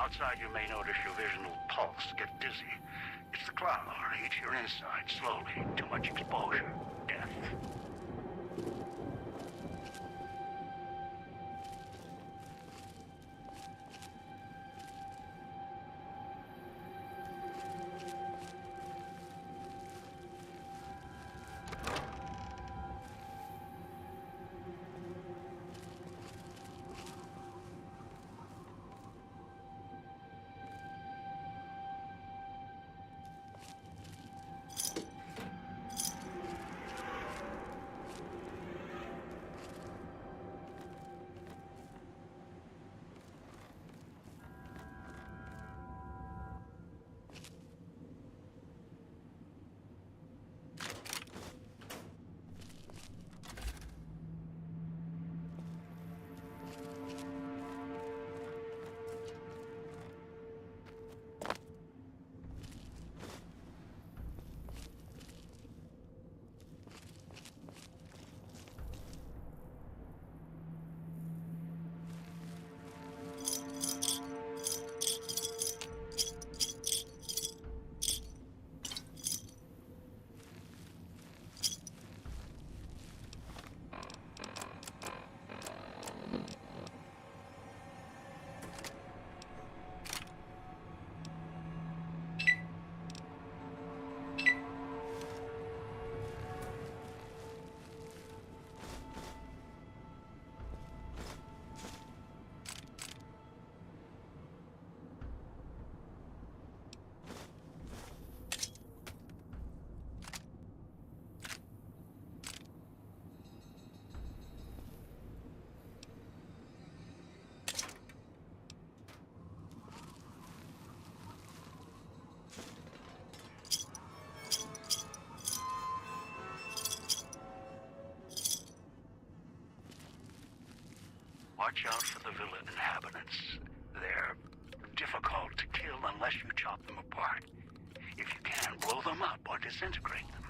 outside, you may notice your vision will pulse, get dizzy. It's the cloud eat your inside slowly. Too much exposure. Death. Watch out for the villa inhabitants. They're difficult to kill unless you chop them apart. If you can, blow them up or disintegrate them.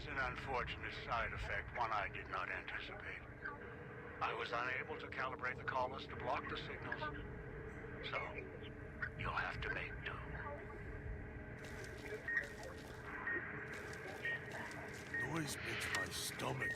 is an unfortunate side effect, one I did not anticipate. I was unable to calibrate the callers to block the signals, so you'll have to make do. Noise makes my stomach.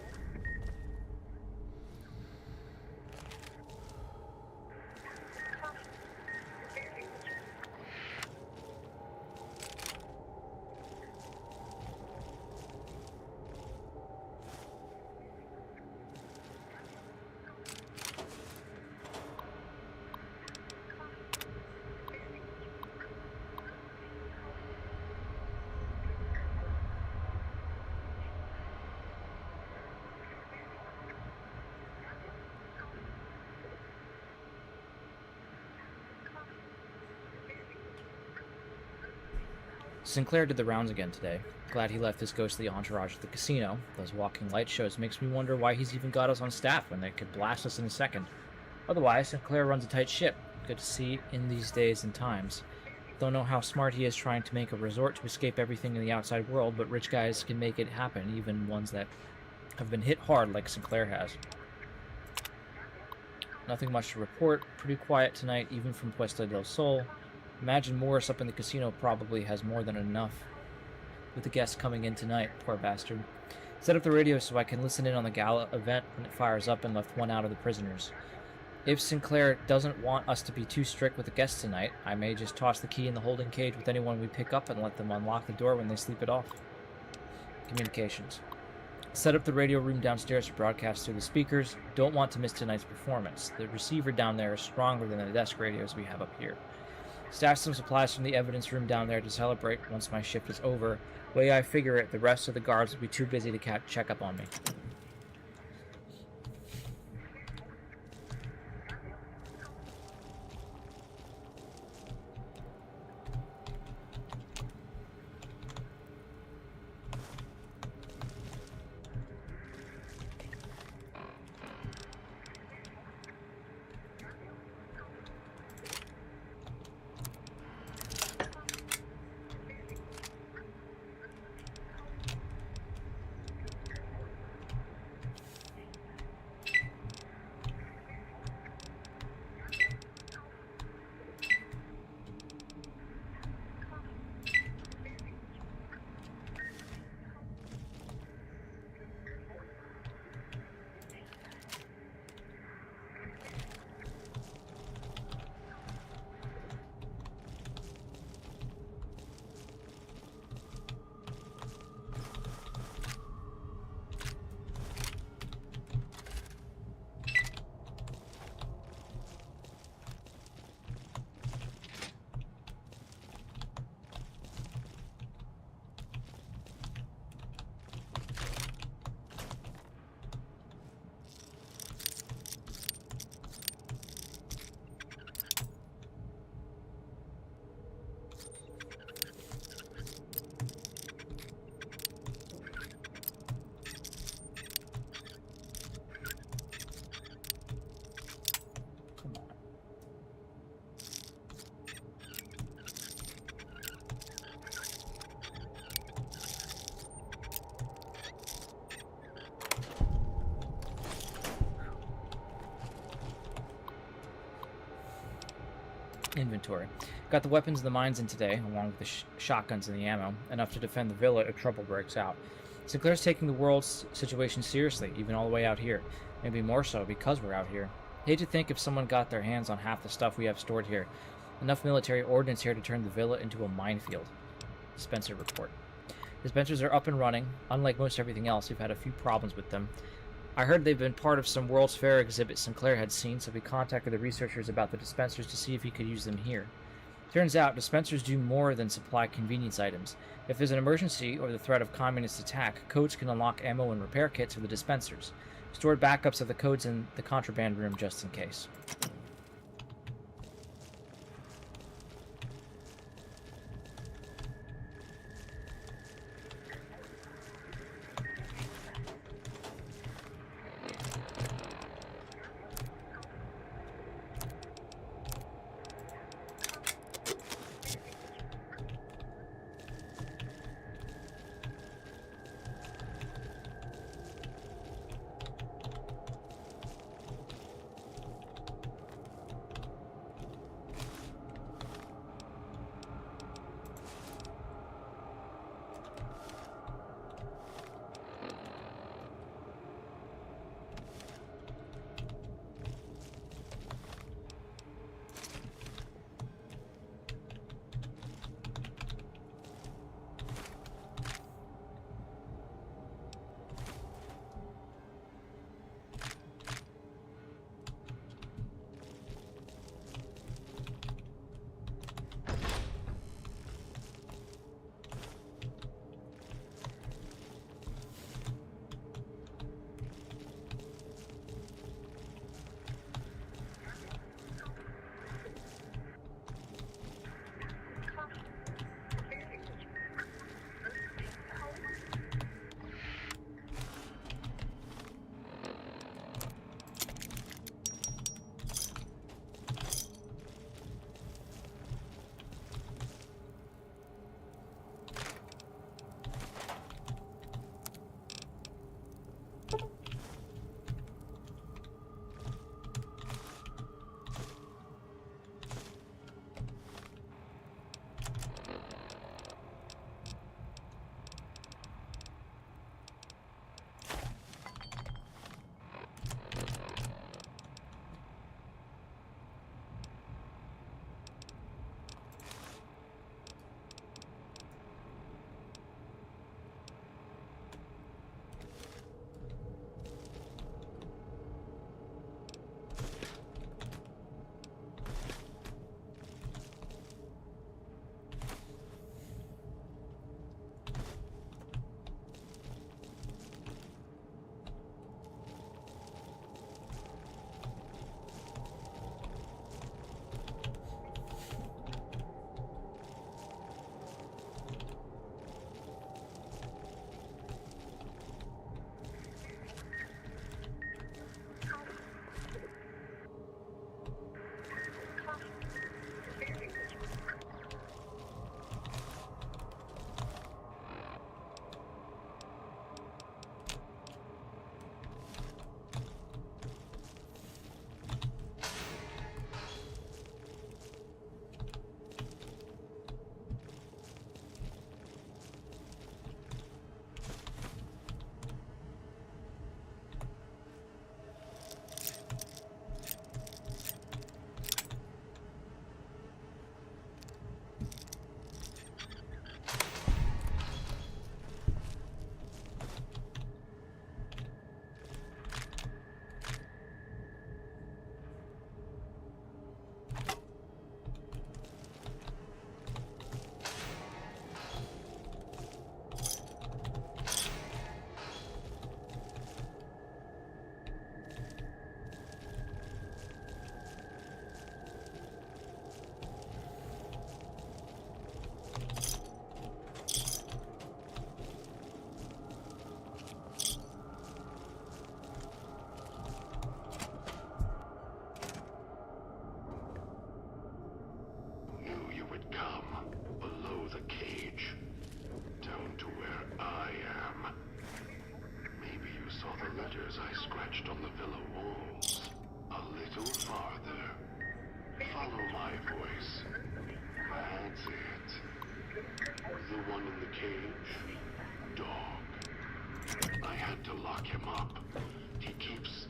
Sinclair did the rounds again today. Glad he left his ghostly entourage at the casino. Those walking light shows makes me wonder why he's even got us on staff when they could blast us in a second. Otherwise, Sinclair runs a tight ship. Good to see in these days and times. Don't know how smart he is trying to make a resort to escape everything in the outside world, but rich guys can make it happen, even ones that have been hit hard like Sinclair has. Nothing much to report. Pretty quiet tonight, even from Puesta del Sol. Imagine Morris up in the casino probably has more than enough with the guests coming in tonight, poor bastard. Set up the radio so I can listen in on the gala event when it fires up and left one out of the prisoners. If Sinclair doesn't want us to be too strict with the guests tonight, I may just toss the key in the holding cage with anyone we pick up and let them unlock the door when they sleep it off. Communications. Set up the radio room downstairs to broadcast through the speakers. Don't want to miss tonight's performance. The receiver down there is stronger than the desk radios we have up here. Stash some supplies from the evidence room down there to celebrate once my shift is over. Way I figure it, the rest of the guards will be too busy to check up on me. Inventory. Got the weapons and the mines in today, along with the shotguns and the ammo, enough to defend the villa if trouble breaks out. Sinclair's taking the world's situation seriously, even all the way out here. Maybe more so because we're out here. Hate to think if someone got their hands on half the stuff we have stored here. Enough military ordnance here to turn the villa into a minefield. Spencer report. Dispensers are up and running. Unlike most everything else, we've had a few problems with them. I heard they've been part of some World's Fair exhibit Sinclair had seen, so we contacted the researchers about the dispensers to see if he could use them here. Turns out, dispensers do more than supply convenience items. If there's an emergency or the threat of communist attack, codes can unlock ammo and repair kits for the dispensers. Stored backups of the codes in the contraband room just in case. Cage? Dog. I had to lock him up. He keeps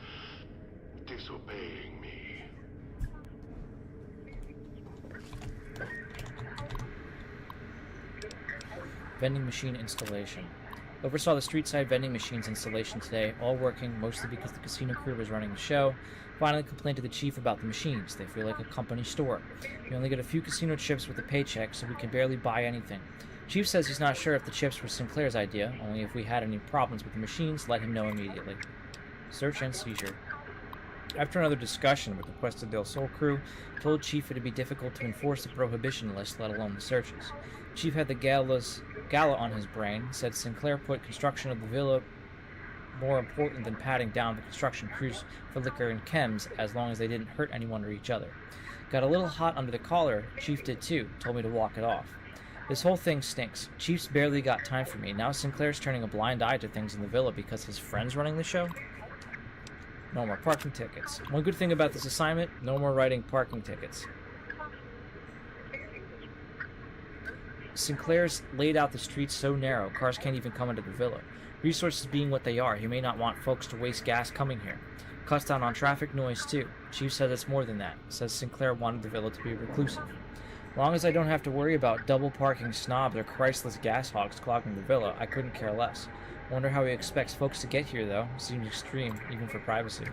disobeying me. Vending machine installation. Oversaw the street side vending machines installation today, all working, mostly because the casino crew was running the show. Finally complained to the chief about the machines. They feel like a company store. We only get a few casino chips with a paycheck, so we can barely buy anything. Chief says he's not sure if the chips were Sinclair's idea, only if we had any problems with the machines, let him know immediately. Search and seizure. After another discussion with the Cuesta del Sol crew, told Chief it'd be difficult to enforce the prohibition list, let alone the searches. Chief had the gala on his brain, said Sinclair put construction of the villa more important than patting down the construction crews for liquor and chems, as long as they didn't hurt anyone or each other. Got a little hot under the collar, Chief did too, told me to walk it off. This whole thing stinks. Chief's barely got time for me. Now Sinclair's turning a blind eye to things in the villa because his friend's running the show? No more parking tickets. One good thing about this assignment, no more writing parking tickets. Sinclair's laid out the streets so narrow, cars can't even come into the villa. Resources being what they are, he may not want folks to waste gas coming here. Cuts down on traffic noise too. Chief says it's more than that. Says Sinclair wanted the villa to be reclusive. Long as I don't have to worry about double parking snobs or Christless gas hogs clogging the villa, I couldn't care less. Wonder how he expects folks to get here though. Seems extreme, even for privacy.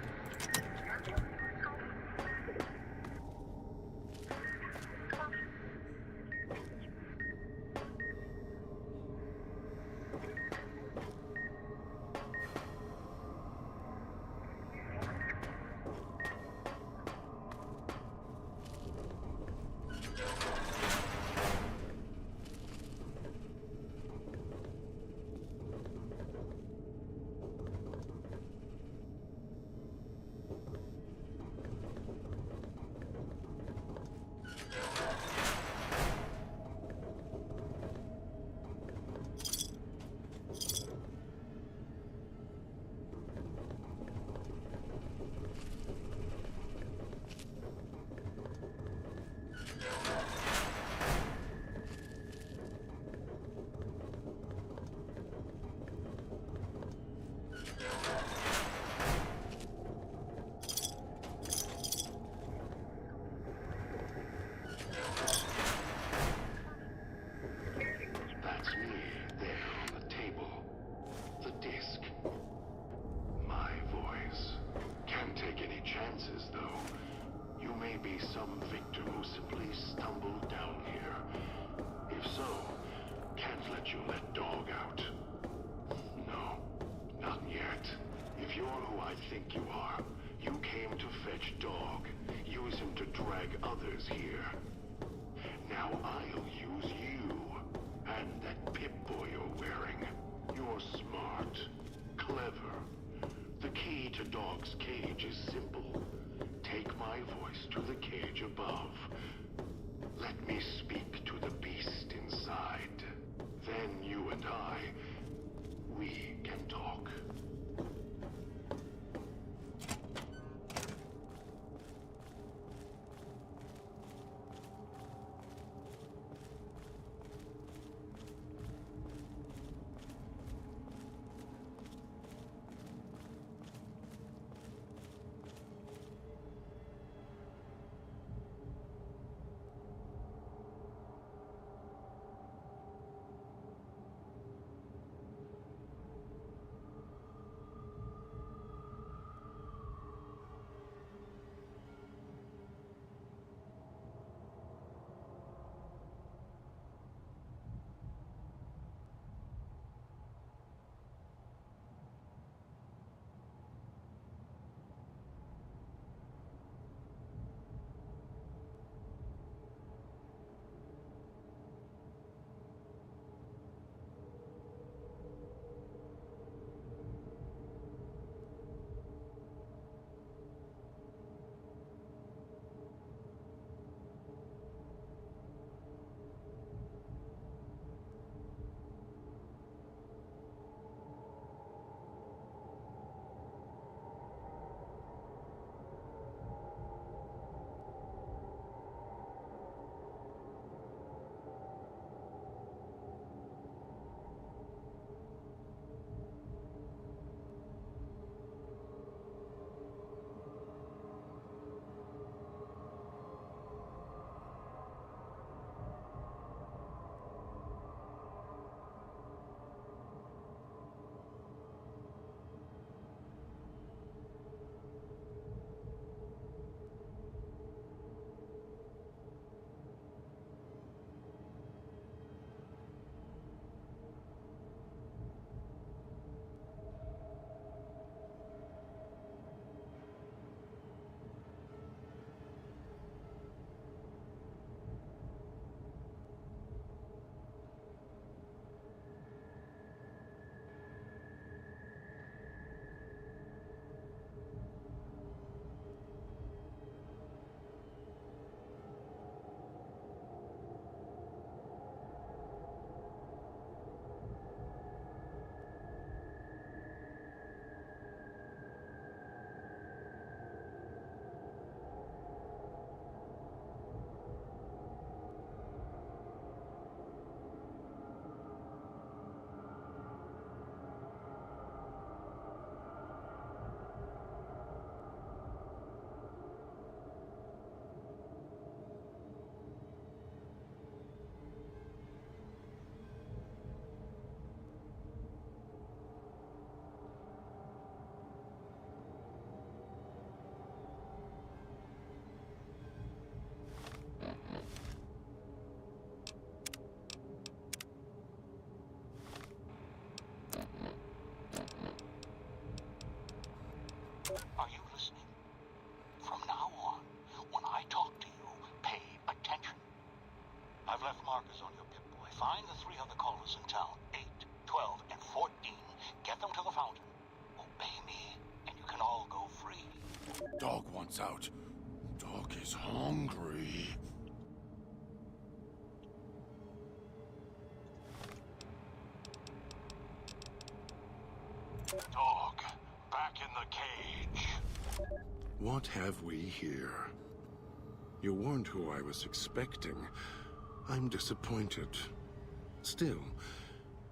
lights out. Dog is hungry. Dog, back in the cage. What have we here? You weren't who I was expecting. I'm disappointed. Still,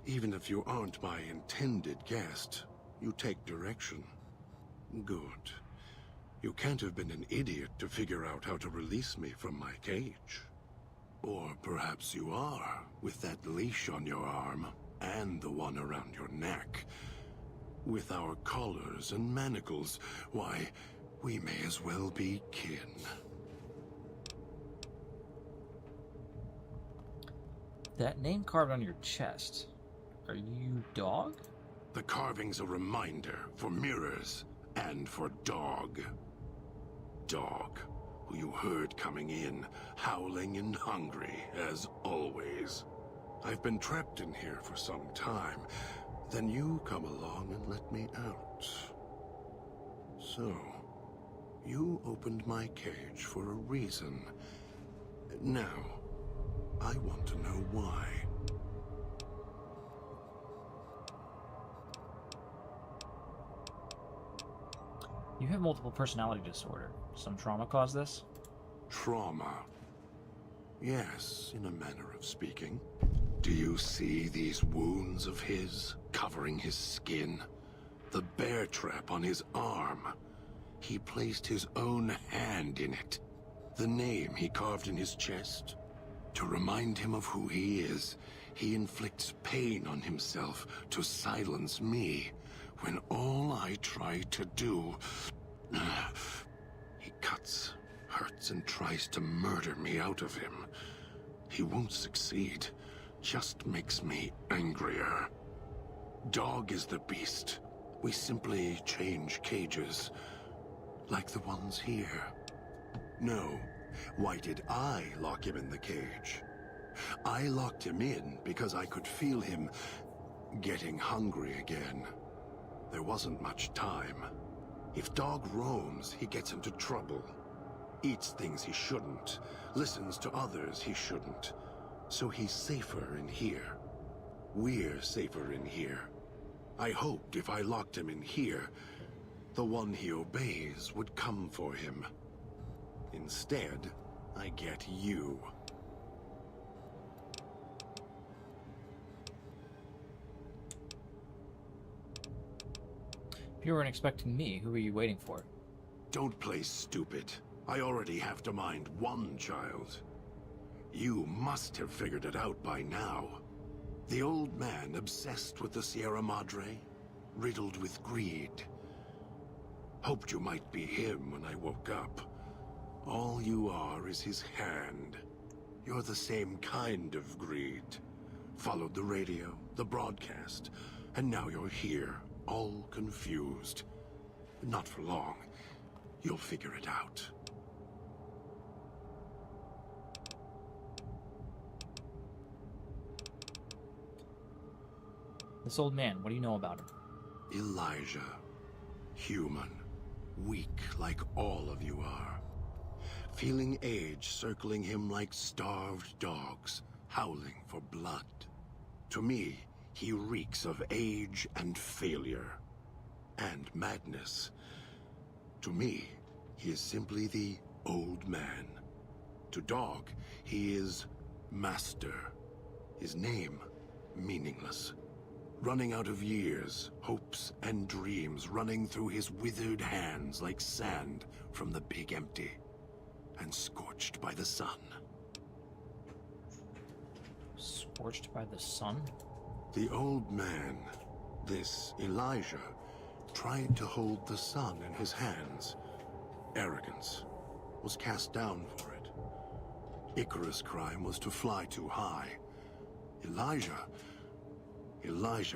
even if you aren't my intended guest, you take direction. Good. You can't have been an idiot to figure out how to release me from my cage. Or perhaps you are, with that leash on your arm, and the one around your neck. With our collars and manacles, why, we may as well be kin. That name carved on your chest. Are you Dog? The carving's a reminder for mirrors and for Dog. Dog, who you heard coming in, howling and hungry, as always. I've been trapped in here for some time. Then you come along and let me out. So, you opened my cage for a reason. Now, I want to know why. You have multiple personality disorder. Some trauma caused this? Trauma. Yes, in a manner of speaking. Do you see these wounds of his, covering his skin? The bear trap on his arm. He placed his own hand in it. The name he carved in his chest. To remind him of who he is, he inflicts pain on himself to silence me, when all I try to do... He cuts, hurts, and tries to murder me out of him. He won't succeed, just makes me angrier. Dog is the beast. We simply change cages, like the ones here. No, why did I lock him in the cage? I locked him in because I could feel him getting hungry again. There wasn't much time. If Dog roams, he gets into trouble. Eats things he shouldn't, listens to others he shouldn't. So he's safer in here. We're safer in here. I hoped if I locked him in here, the one he obeys would come for him. Instead, I get you. If you weren't expecting me, who were you waiting for? Don't play stupid. I already have to mind one child. You must have figured it out by now. The old man obsessed with the Sierra Madre, riddled with greed. Hoped you might be him when I woke up. All you are is his hand. You're the same kind of greed. Followed the radio, the broadcast, and now you're here, all confused. Not for long. You'll figure it out. This old man, what do you know about him? Elijah. Human. Weak like all of you are. Feeling age circling him like starved dogs, howling for blood. To me, he reeks of age and failure. And madness. To me, he is simply the old man. To Dog, he is Master. His name, meaningless. Running out of years, hopes and dreams running through his withered hands like sand from the big empty, and scorched by the sun. Scorched by the sun? The old man, this Elijah, tried to hold the sun in his hands. Arrogance. Was cast down for it. Icarus' crime was to fly too high. Elijah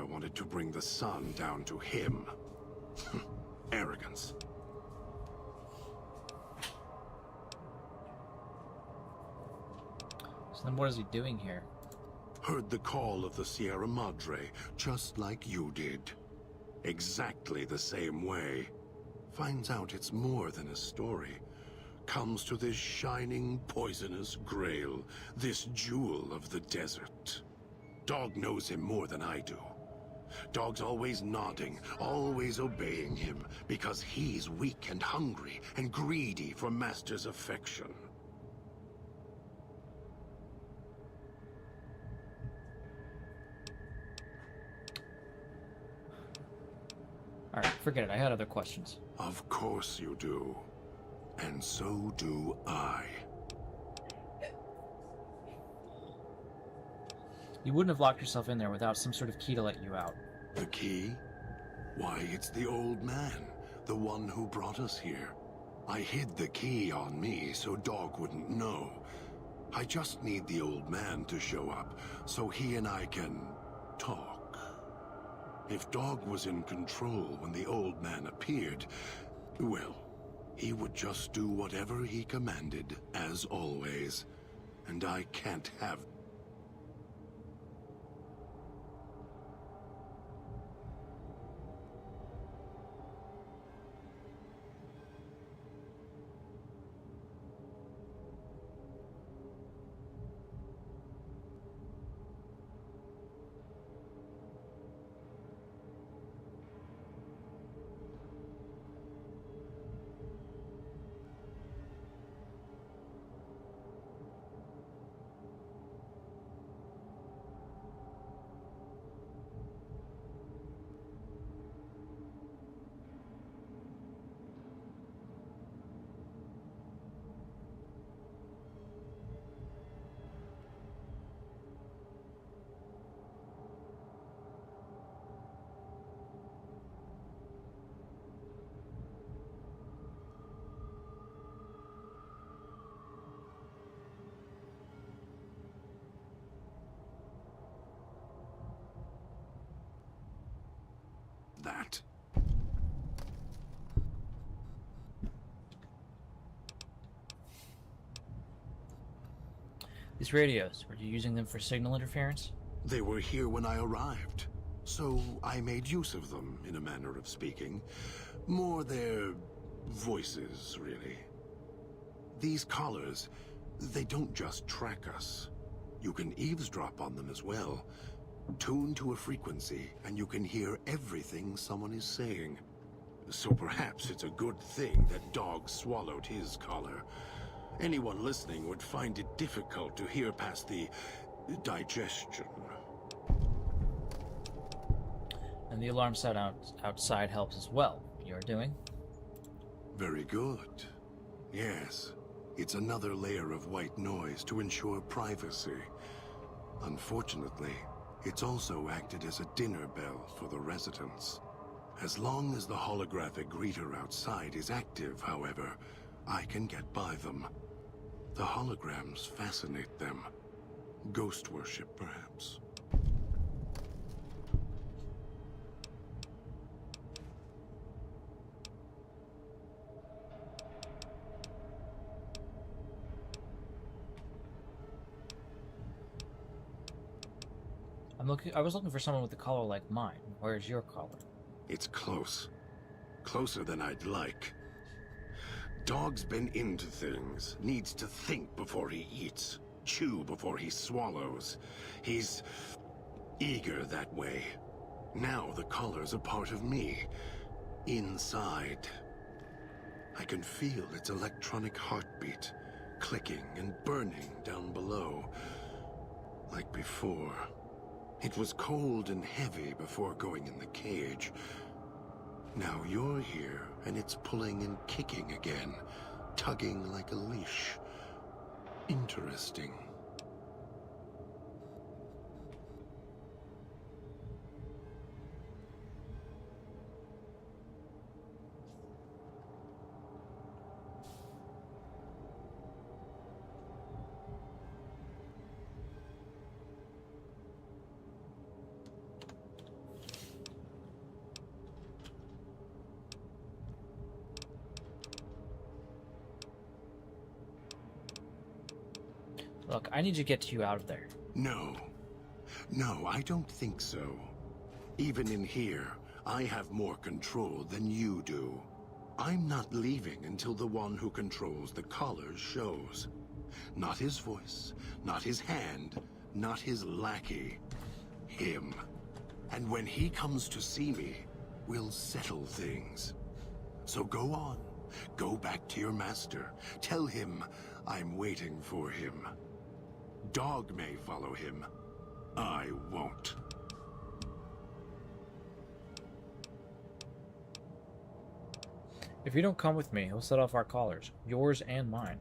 wanted to bring the sun down to him. Arrogance. So then what is he doing here? Heard the call of the Sierra Madre, just like you did. Exactly the same way. finds out it's more than a story, comes to this shining, poisonous grail, this jewel of the desert. Dog knows him more than I do. Dog's always nodding, always obeying him, because he's weak and hungry and greedy for Master's affection. Alright, forget it. I had other questions. Of course you do. And so do I. You wouldn't have locked yourself in there without some sort of key to let you out. The key? Why, it's the old man, the one who brought us here. I hid the key on me so Dog wouldn't know. I just need the old man to show up, so he and I can talk. If Dog was in control when the old man appeared, well, he would just do whatever he commanded, as always. And I can't have... that. These radios, were you using them for signal interference? They were here when I arrived, so I made use of them, in a manner of speaking. More their voices, really. These collars, they don't just track us. You can eavesdrop on them as well. Tune to a frequency, and you can hear everything someone is saying. So perhaps it's a good thing that Dog swallowed his collar. Anyone listening would find it difficult to hear past the digestion. And the alarm sound outside helps as well. You're doing? Very good. Yes. It's another layer of white noise to ensure privacy. Unfortunately, it's also acted as a dinner bell for the residents. As long as the holographic greeter outside is active, however, I can get by them. The holograms fascinate them. Ghost worship, perhaps. I was looking for someone with a collar like mine. Where's your collar? It's close. Closer than I'd like. Dog's been into things. Needs to think before he eats. Chew before he swallows. He's eager that way. Now the collar's a part of me. Inside. I can feel its electronic heartbeat. Clicking and burning down below. Like before. It was cold and heavy before going in the cage. Now you're here, and it's pulling and kicking again, tugging like a leash. Interesting. Look, I need to get you out of there. No. No, I don't think so. Even in here, I have more control than you do. I'm not leaving until the one who controls the collars shows. Not his voice, not his hand, not his lackey. Him. And when he comes to see me, we'll settle things. So go on. Go back to your master. Tell him I'm waiting for him. Dog may follow him. I won't. If you don't come with me, he'll set off our collars, yours and mine.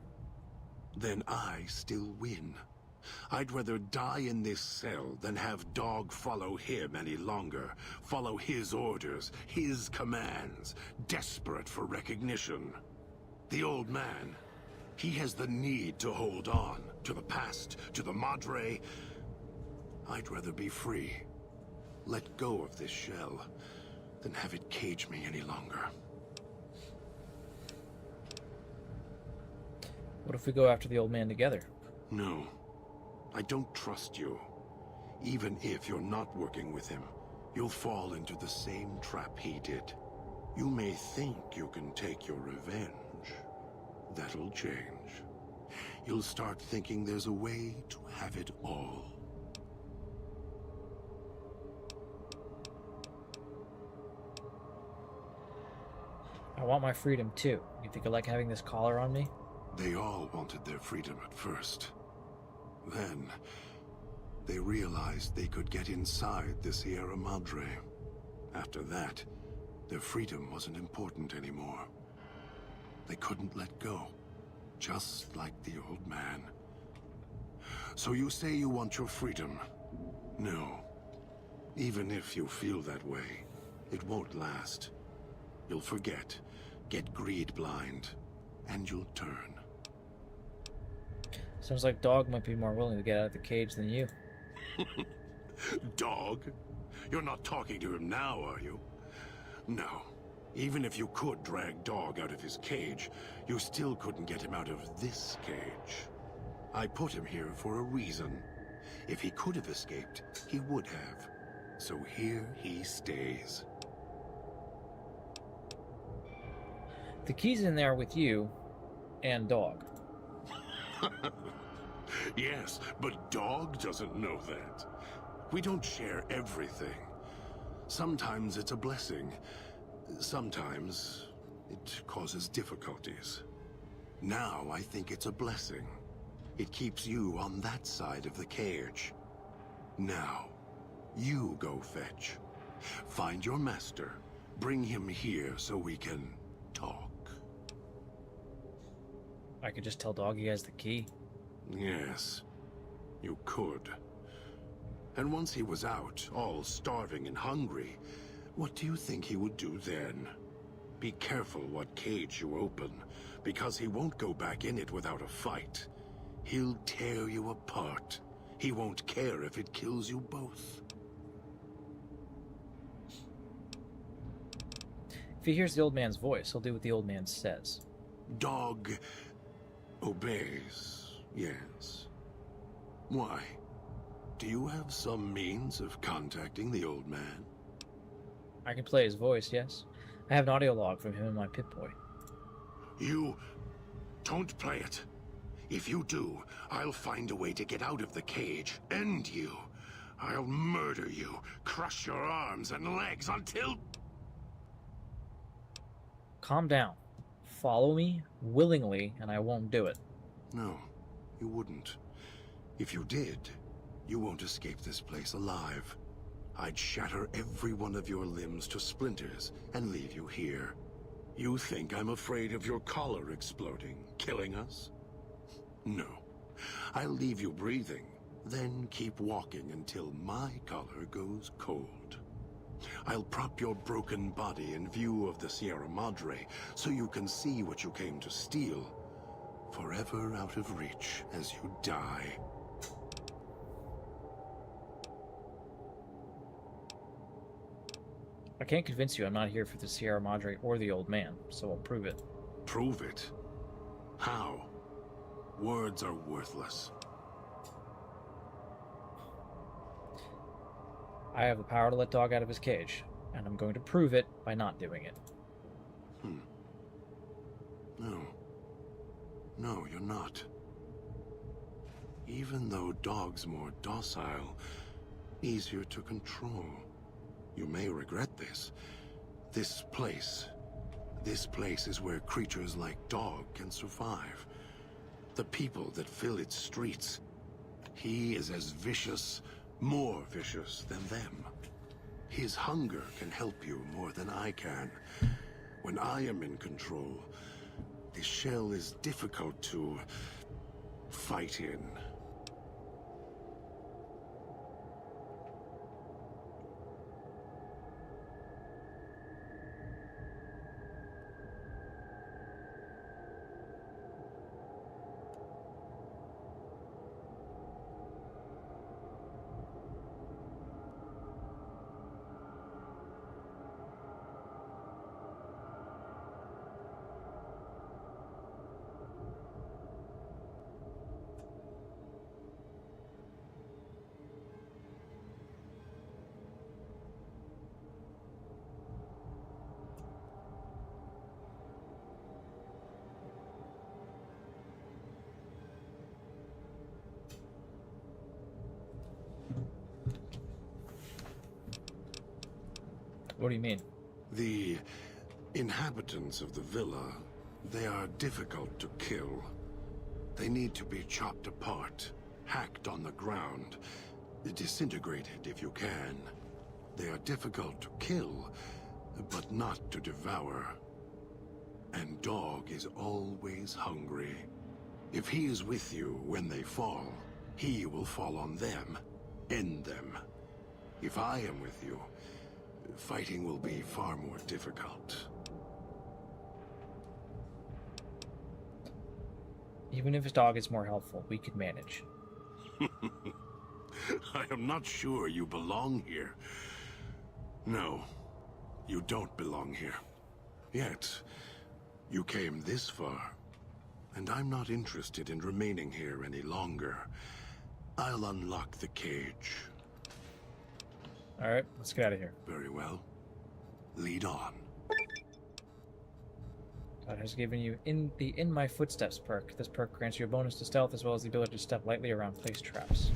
Then I still win. I'd rather die in this cell than have Dog follow him any longer. Follow his orders, his commands, desperate for recognition. The old man, he has the need to hold on, to the past, to the Madre. I'd rather be free. Let go of this shell, than have it cage me any longer. What if we go after the old man together? No. I don't trust you. Even if you're not working with him, you'll fall into the same trap he did. You may think you can take your revenge. That'll change. You'll start thinking there's a way to have it all. I want my freedom too. You think I like having this collar on me? They all wanted their freedom at first. Then, they realized they could get inside the Sierra Madre. After that, their freedom wasn't important anymore. They couldn't let go, just like the old man. So you say you want your freedom? No. Even if you feel that way, it won't last. You'll forget, get greed blind, and you'll turn. Sounds like Dog might be more willing to get out of the cage than you. Dog? You're not talking to him now, are you? No. Even if you could drag Dog out of his cage, you still couldn't get him out of this cage. I put him here for a reason. If he could have escaped, he would have. So here he stays. The key's in there with you and Dog. Yes, but Dog doesn't know that. We don't share everything. Sometimes it's a blessing. Sometimes it causes difficulties. Now I think it's a blessing. It keeps you on that side of the cage. Now, you go fetch. Find your master. Bring him here so we can talk. I could just tell Dog he has the key. Yes, you could. And once he was out, all starving and hungry, what do you think he would do then? Be careful what cage you open, because he won't go back in it without a fight. He'll tear you apart. He won't care if it kills you both. If he hears the old man's voice, he'll do what the old man says. Dog obeys, yes. Why? Do you have some means of contacting the old man? I can play his voice, yes. I have an audio log from him and my Pip-Boy. You don't play it. If you do, I'll find a way to get out of the cage, end you. I'll murder you, crush your arms and legs until... Calm down. Follow me willingly, and I won't do it. No, you wouldn't. If you did, you won't escape this place alive. I'd shatter every one of your limbs to splinters and leave you here. You think I'm afraid of your collar exploding, killing us? No. I'll leave you breathing, then keep walking until my collar goes cold. I'll prop your broken body in view of the Sierra Madre so you can see what you came to steal, forever out of reach as you die. I can't convince you I'm not here for the Sierra Madre or the old man, so I'll prove it. Prove it? How? Words are worthless. I have the power to let Dog out of his cage, and I'm going to prove it by not doing it. No. No, you're not. Even though Dog's more docile, easier to control. You may regret this. This place is where creatures like Dog can survive. The people that fill its streets. He is as vicious, more vicious than them. His hunger can help you more than I can. When I am in control, the shell is difficult to fight in. What do you mean? The inhabitants of the villa, they are difficult to kill. They need to be chopped apart, hacked on the ground, disintegrated if you can. They are difficult to kill, but not to devour. And Dog is always hungry. If he is with you when they fall, he will fall on them, end them. If I am with you, fighting will be far more difficult. Even if his dog is more helpful, we could manage. I am not sure you belong here. No, you don't belong here. Yet, you came this far, and I'm not interested in remaining here any longer. I'll unlock the cage. Alright, let's get out of here. Very well. Lead on. God has given you In My Footsteps perk. This perk grants you a bonus to stealth as well as the ability to step lightly around placed traps.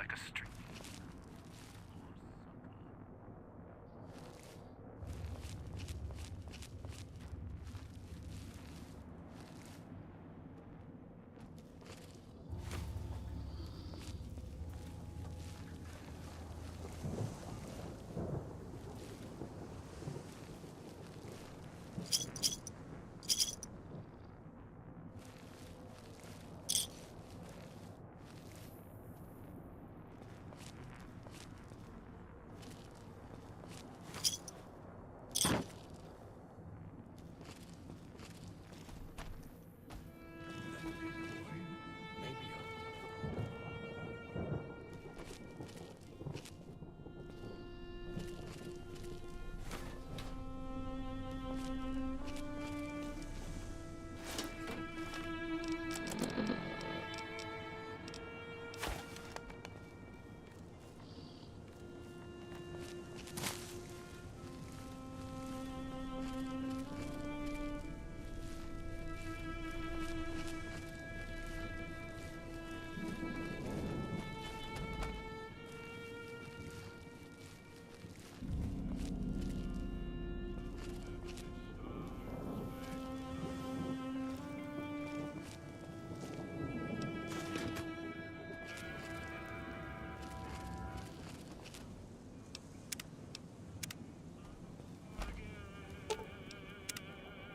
like a street.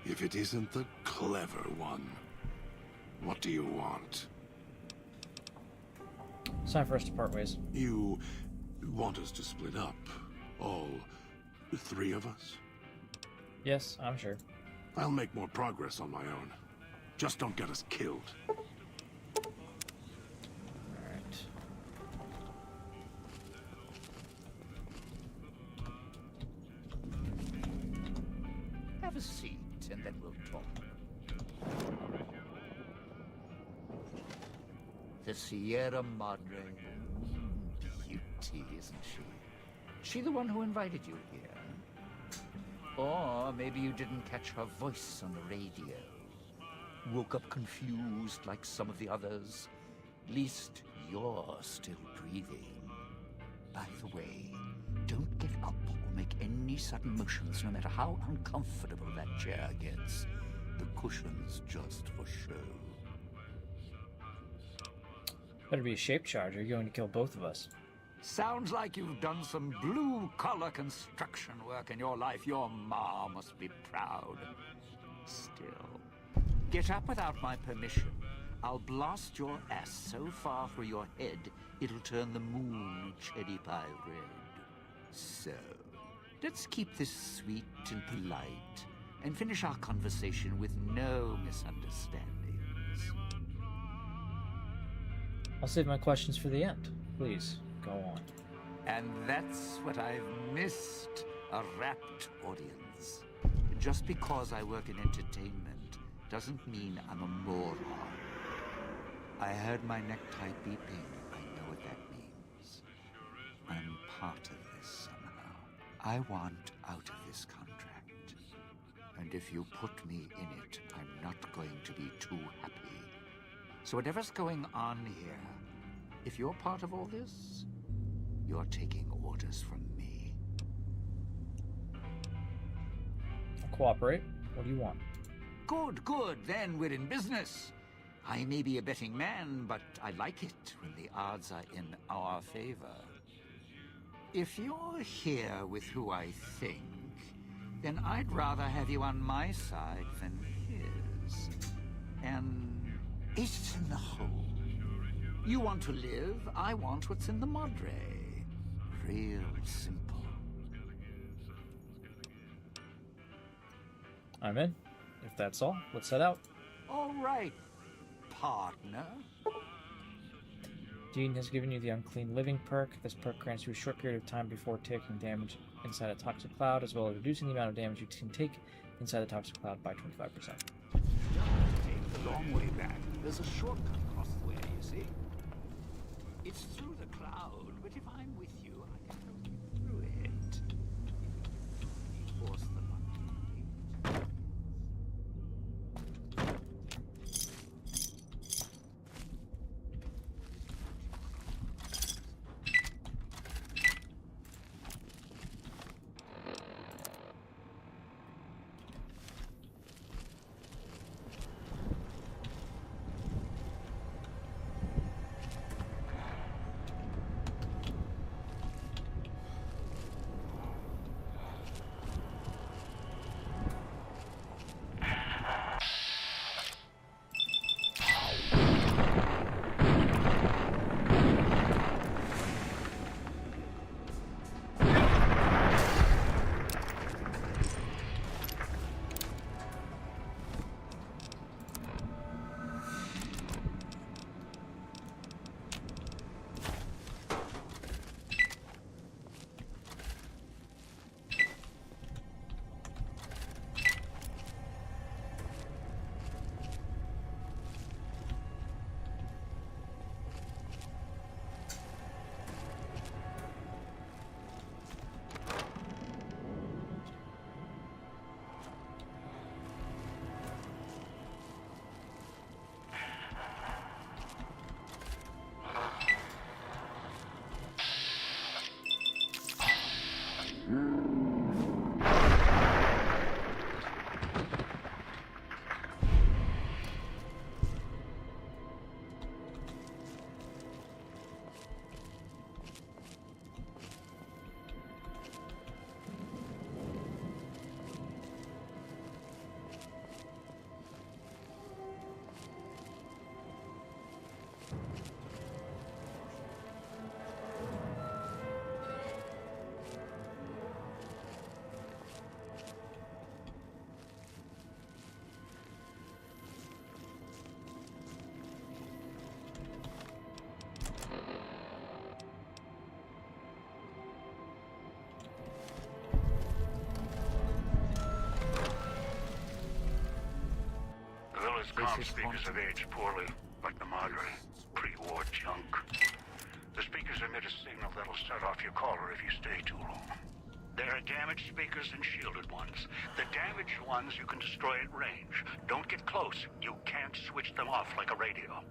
If it isn't the clever one, what do you want? It's time for us to part ways. You want us to split up? All three of us? Yes, I'm sure. I'll make more progress on my own. Just don't get us killed. Alright. Have a seat, and then we'll talk. The Sierra Madre. Beauty, isn't she? She the one who invited you here? Or maybe you didn't catch her voice on the radio. Woke up confused like some of the others. Least you're still breathing. By the way, don't get up or make any sudden motions, no matter how uncomfortable that chair gets. The cushion's just for show. Better be a shape charge, or you're going to kill both of us. Sounds like you've done some blue-collar construction work in your life. Your ma must be proud. Still, get up without my permission. I'll blast your ass so far through your head, it'll turn the moon cherry pie red. So, let's keep this sweet and polite, and finish our conversation with no misunderstandings. I'll save my questions for the end. Please, go on. And that's what I've missed, a rapt audience. Just because I work in entertainment doesn't mean I'm a moron. I heard my necktie beeping. I know what that means. I'm part of this somehow. I want out of this contract. And if you put me in it, I'm not going to be too happy. So whatever's going on here, if you're part of all this, you're taking orders from me. I'll cooperate. What do you want? Good, good. Then we're in business. I may be a betting man, but I like it when the odds are in our favor. If you're here with who I think, then I'd rather have you on my side than his. And it's in the hole. You want to live, I want what's in the Madre. Real simple. I'm in. If that's all, let's head out. All right, partner. Dean has given you the Unclean Living perk. This perk grants you a short period of time before taking damage inside a toxic cloud, as well as reducing the amount of damage you can take inside the toxic cloud by 25%. Take the long way back. There's a shortcut across the way, you see? It's through the cloud, but if I'm with you, I can help you through it. Force the button. Some his speakers have haunting. aged poorly, like the Madre. Pre-war junk. The speakers emit a signal that'll set off your caller if you stay too long. There are damaged speakers and shielded ones. The damaged ones you can destroy at range. Don't get close. You can't switch them off like a radio.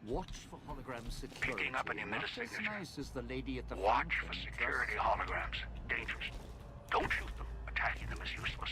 Watch for holograms security. Picking up an emitter Not as signature. nice as the lady at the Watch for fountain, security trust me. holograms. Dangerous. Don't shoot them. Attacking them is useless.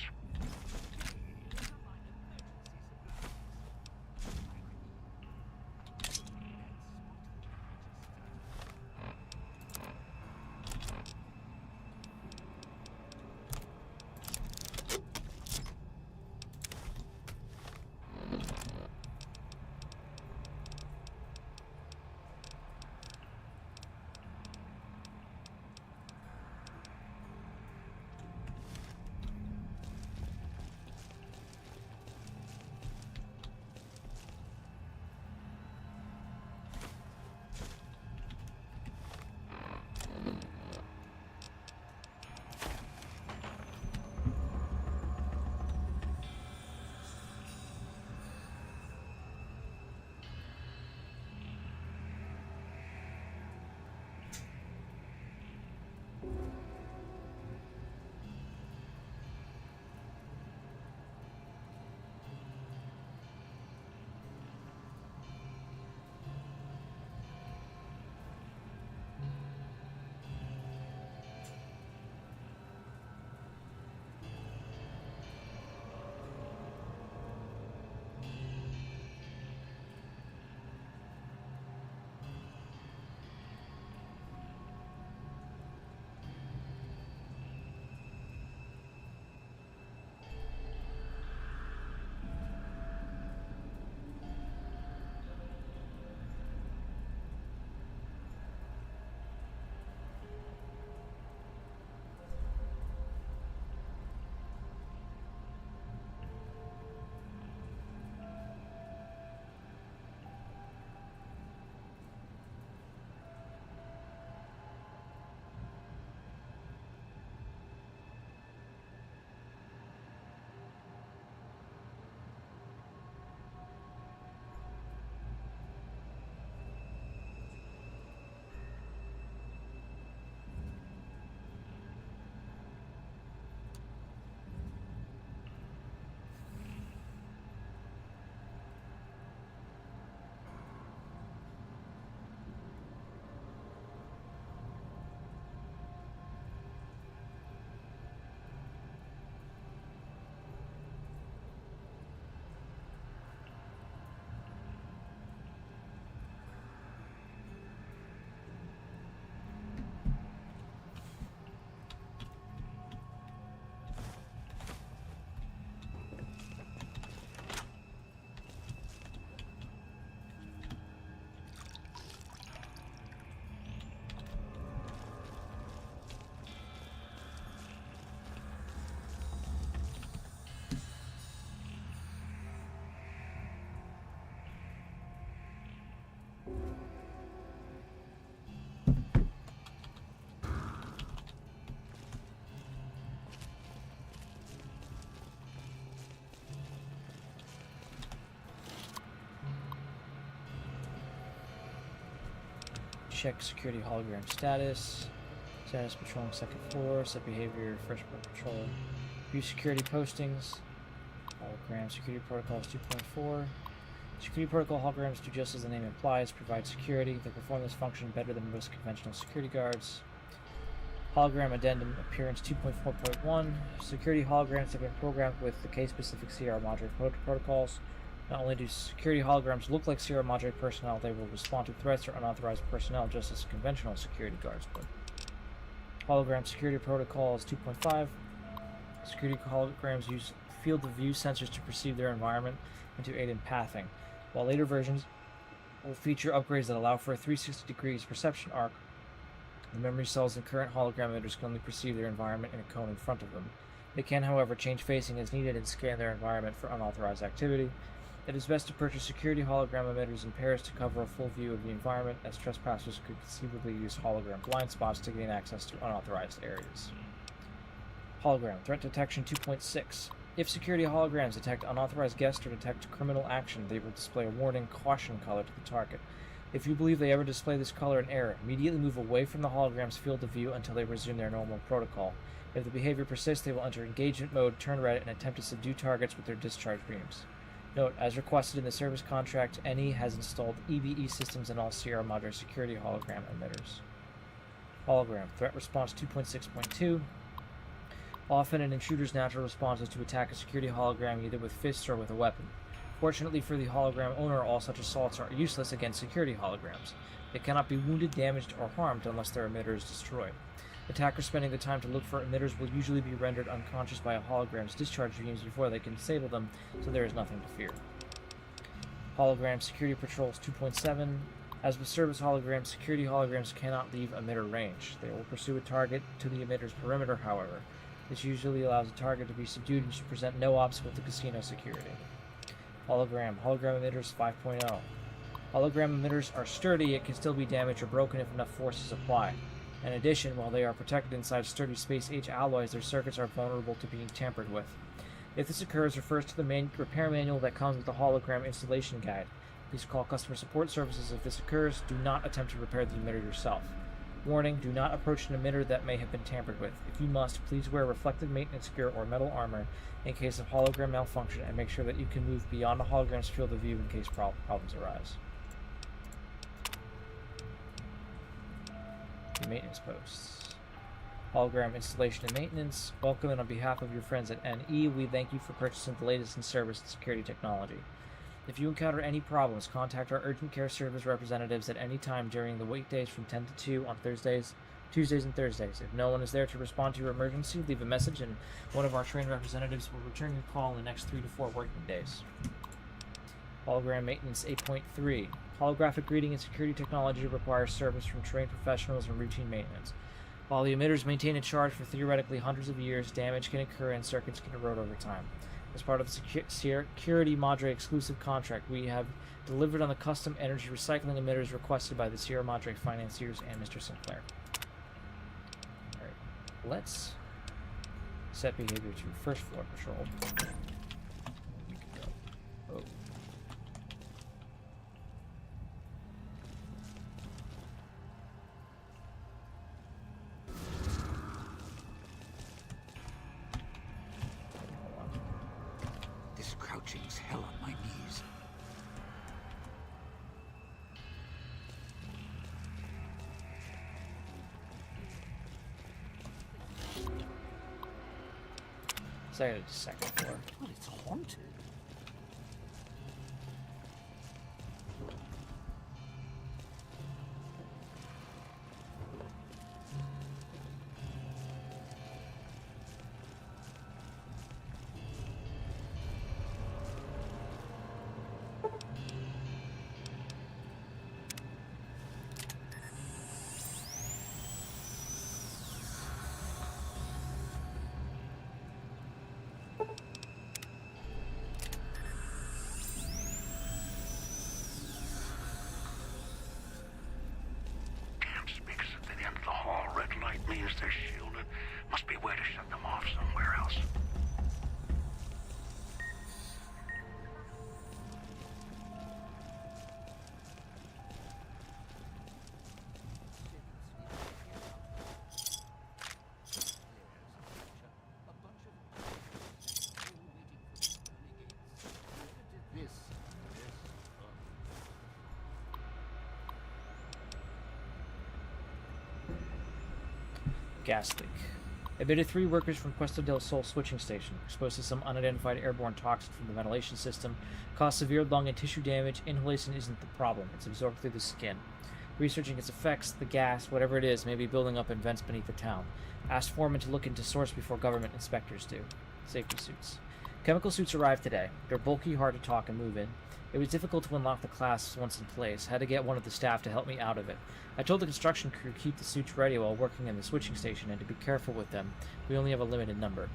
Check security hologram status. Status patrolling second floor. Set behavior first floor patrol. View security postings. Hologram security protocols 2.4. Security protocol holograms do just as the name implies, provide security. They perform this function better than most conventional security guards. Hologram addendum appearance 2.4.1. Security holograms have been programmed with the case-specific Sierra Madre protocols. Not only do security holograms look like Sierra Madre personnel, they will respond to threats or unauthorized personnel just as conventional security guards would. Hologram security protocols 2.5. Security holograms use field of view sensors to perceive their environment and to aid in pathing, while later versions will feature upgrades that allow for a 360 degrees perception arc. The memory cells in current hologram emitters can only perceive their environment in a cone in front of them. They can, however, change facing as needed and scan their environment for unauthorized activity. It is best to purchase security hologram emitters in pairs to cover a full view of the environment, as trespassers could conceivably use hologram blind spots to gain access to unauthorized areas. Hologram threat detection 2.6. If security holograms detect unauthorized guests or detect criminal action, they will display a warning caution color to the target. If you believe they ever display this color in error, immediately move away from the hologram's field of view until they resume their normal protocol. If the behavior persists, they will enter engagement mode, turn red, and attempt to subdue targets with their discharge beams. Note, as requested in the service contract, NE has installed EBE systems in all Sierra Madre security hologram emitters. Hologram threat response 2.6.2. Often an intruder's natural response is to attack a security hologram either with fists or with a weapon. Fortunately for the hologram owner, all such assaults are useless against security holograms. They cannot be wounded, damaged, or harmed unless their emitter is destroyed. Attackers spending the time to look for emitters will usually be rendered unconscious by a hologram's discharge beams before they can disable them, so there is nothing to fear. Hologram security patrols 2.7. As with service holograms, security holograms cannot leave emitter range. They will pursue a target to the emitter's perimeter, however. This usually allows a target to be subdued and should present no obstacle to casino security. Hologram emitters 5.0. Hologram emitters are sturdy, yet can still be damaged or broken if enough force is applied. In addition, while they are protected inside sturdy space-age alloys, their circuits are vulnerable to being tampered with. If this occurs, refer to the repair manual that comes with the hologram installation guide. Please call customer support services if this occurs. Do not attempt to repair the emitter yourself. Warning, do not approach an emitter that may have been tampered with. If you must, please wear reflective maintenance gear or metal armor in case of hologram malfunction, and make sure that you can move beyond the hologram's field of view in case problems arise. The maintenance posts. Hologram installation and maintenance. Welcome, and on behalf of your friends at NE, we thank you for purchasing the latest in service and security technology. If you encounter any problems, contact our urgent care service representatives at any time during the weekdays from 10 to 2 on Tuesdays and Thursdays. If no one is there to respond to your emergency, leave a message and one of our trained representatives will return your call in the next 3 to 4 working days. Hologram maintenance 8.3. Holographic reading and security technology requires service from trained professionals and routine maintenance. While the emitters maintain a charge for theoretically hundreds of years, damage can occur and circuits can erode over time. As part of the Security Madre exclusive contract, we have delivered on the custom energy recycling emitters requested by the Sierra Madre financiers and Mr. Sinclair. Alright, let's set behavior to first floor patrol. Oh. This crouching's hell on my knees. Second floor. Well, it's haunted. Gas leak. Admitted 3 workers from Cuesta del Sol switching station, exposed to some unidentified airborne toxin from the ventilation system, caused severe lung and tissue damage. Inhalation isn't the problem, it's absorbed through the skin. Researching its effects, the gas, whatever it is, may be building up in vents beneath the town. Asked foreman to look into source before government inspectors do. Safety suits. Chemical suits arrived today. They're bulky, hard to talk and move in. It was difficult to unlock the class once in place. Had to get one of the staff to help me out of it. I told the construction crew to keep the suits ready while working in the switching station and to be careful with them. We only have a limited number.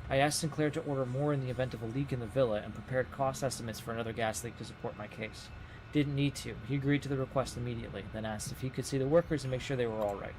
I asked Sinclair to order more in the event of a leak in the villa and prepared cost estimates for another gas leak to support my case. Didn't need to. He agreed to the request immediately, then asked if he could see the workers and make sure they were all right.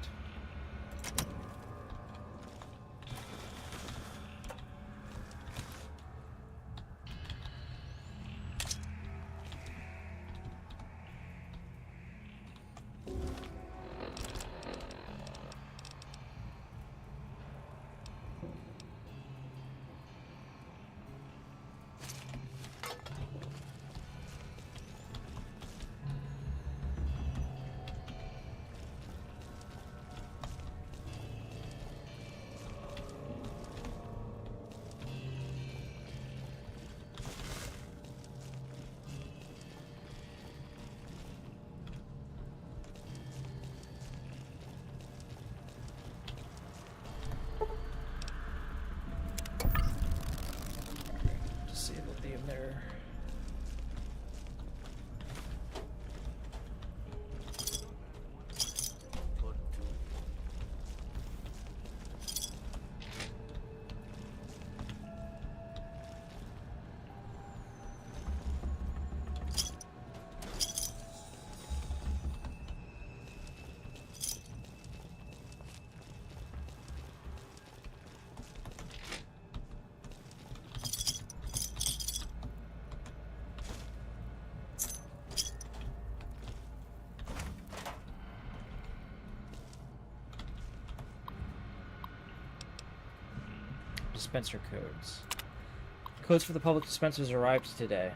Disable the emitter. Dispenser codes. Codes for the public dispensers arrived today.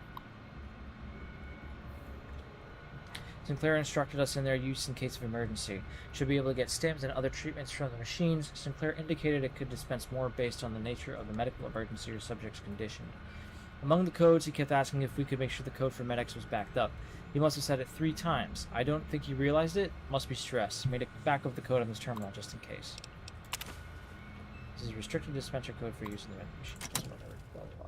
Sinclair instructed us in their use in case of emergency. Should be able to get stims and other treatments from the machines. Sinclair indicated it could dispense more based on the nature of the medical emergency or subject's condition. Among the codes, he kept asking if we could make sure the code for medics was backed up. He must have said it 3 times. I don't think he realized it. Must be stress. Made a back of the code on his terminal just in case. This is a restricted dispenser code for use in the vending machine. Whatever. Blah, blah, blah.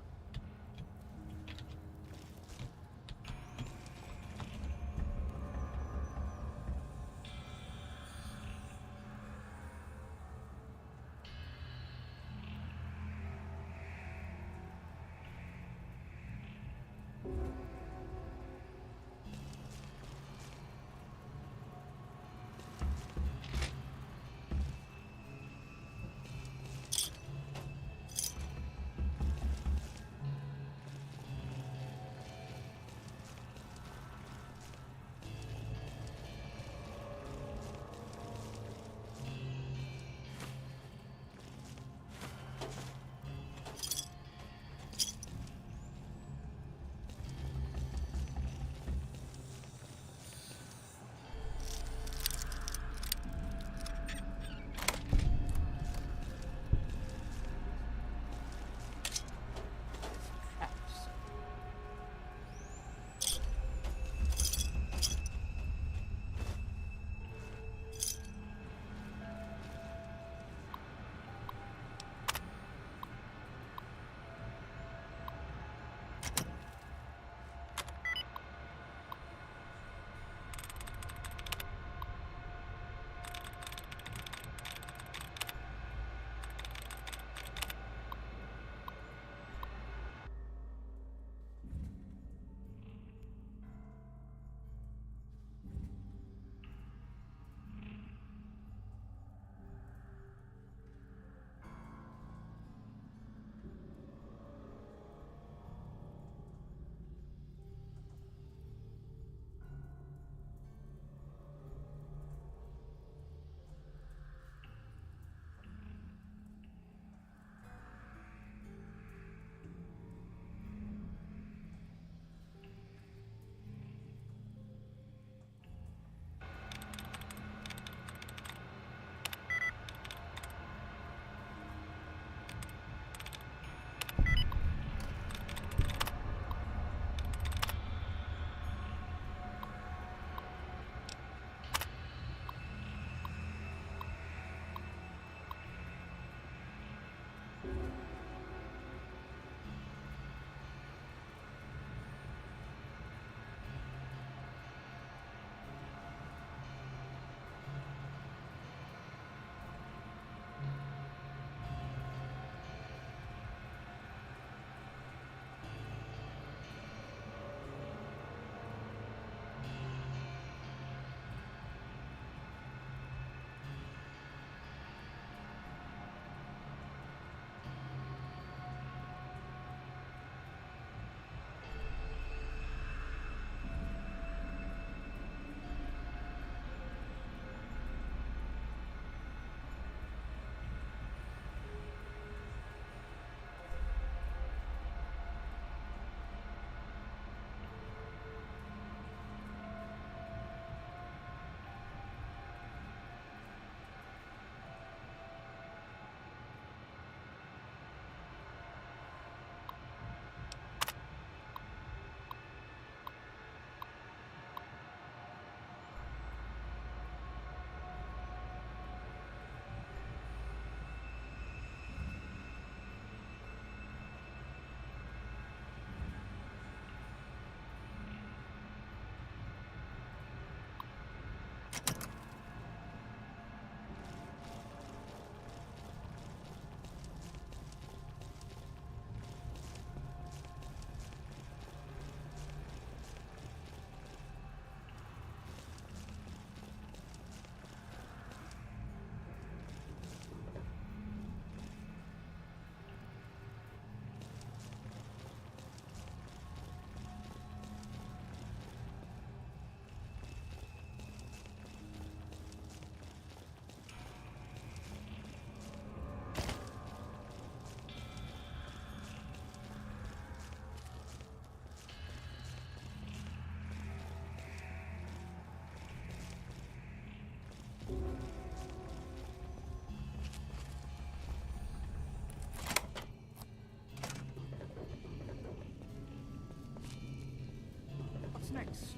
What's next?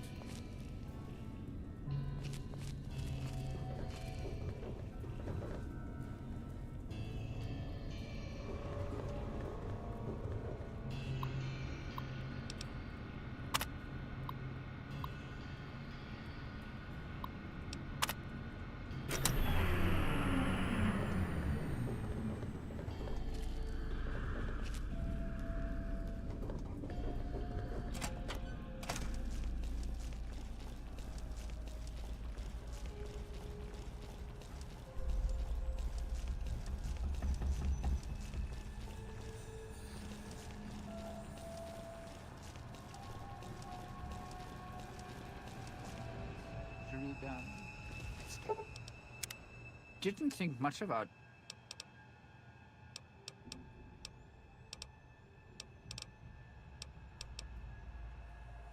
Didn't think much about.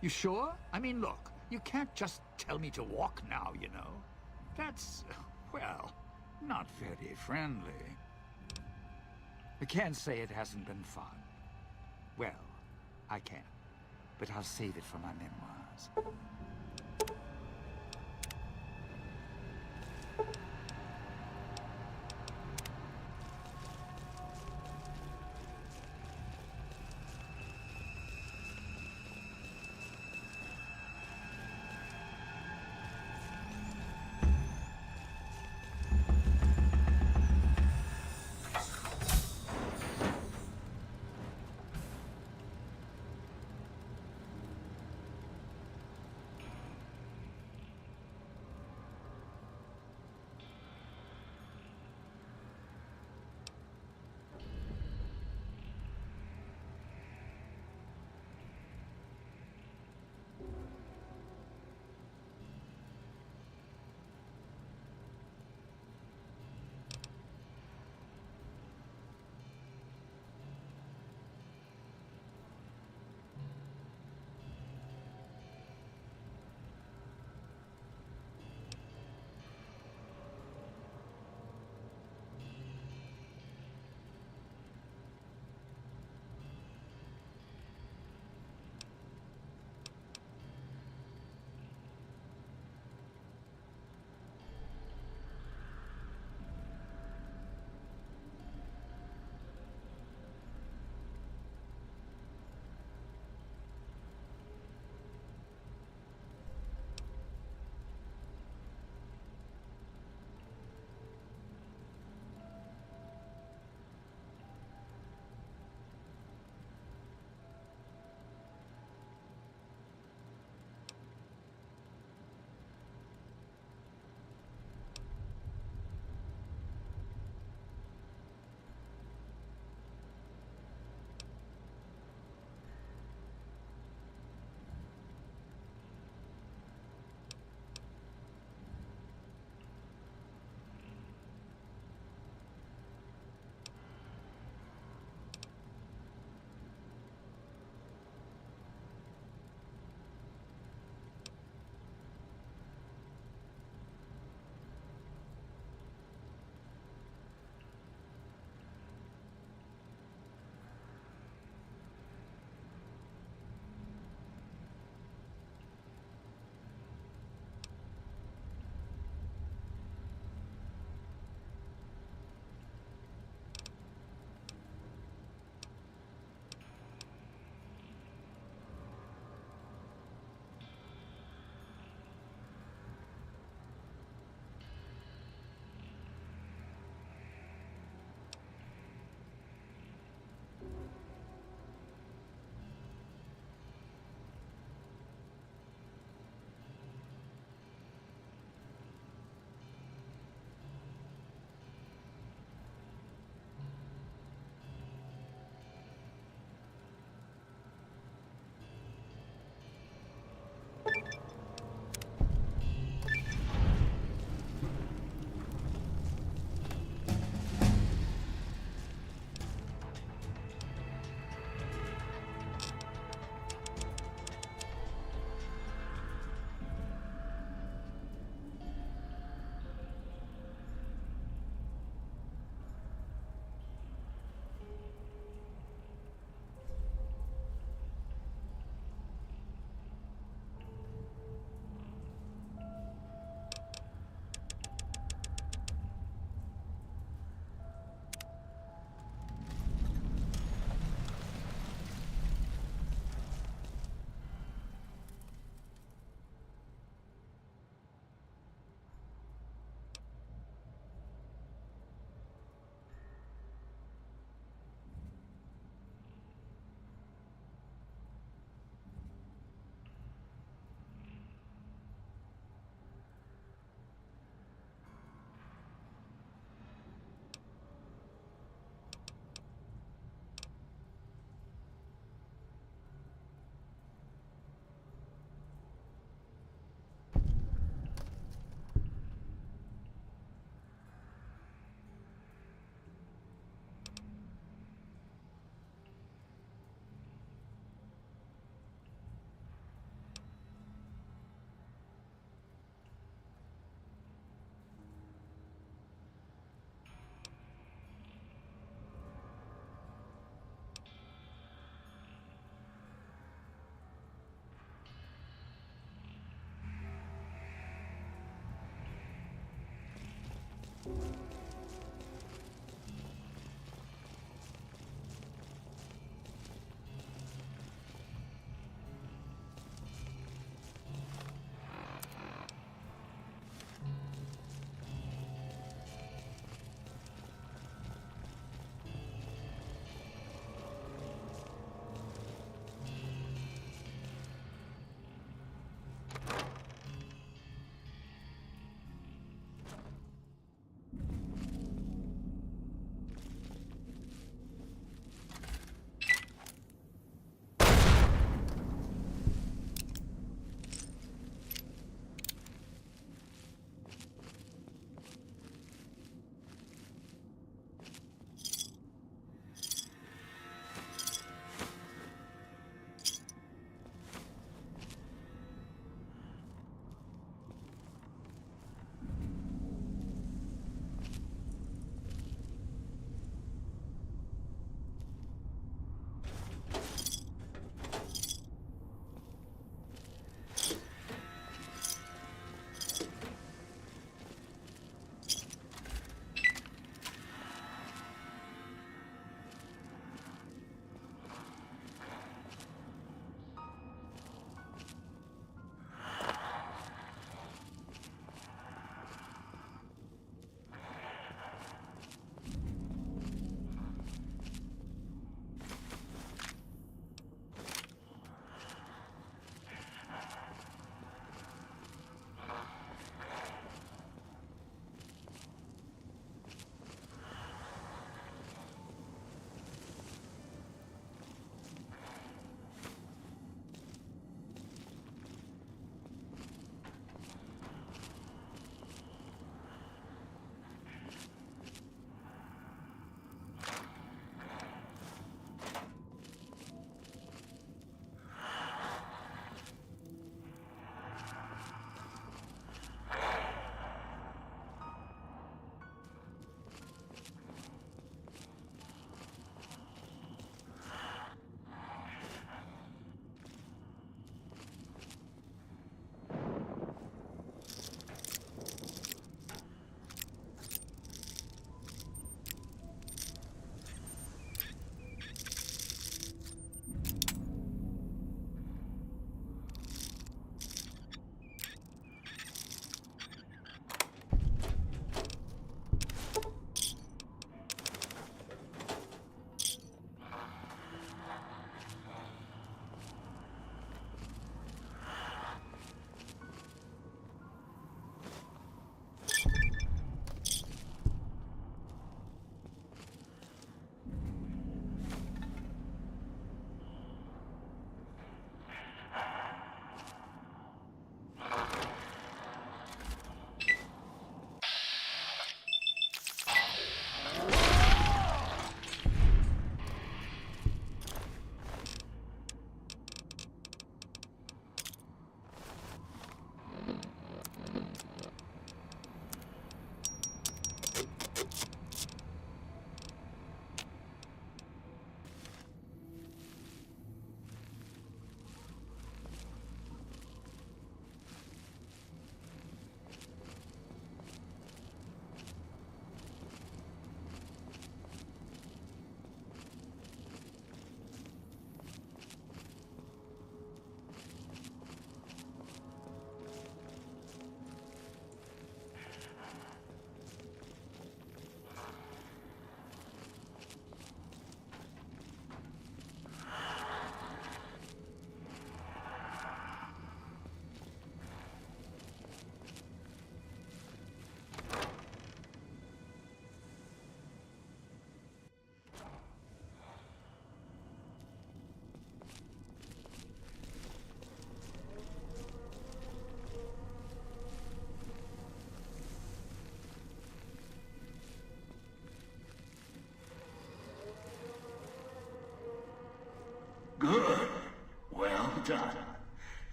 You sure? I mean, look, you can't just tell me to walk now, you know. That's, well, not very friendly. I can't say it hasn't been fun. Well, I can, but I'll save it for my memoirs.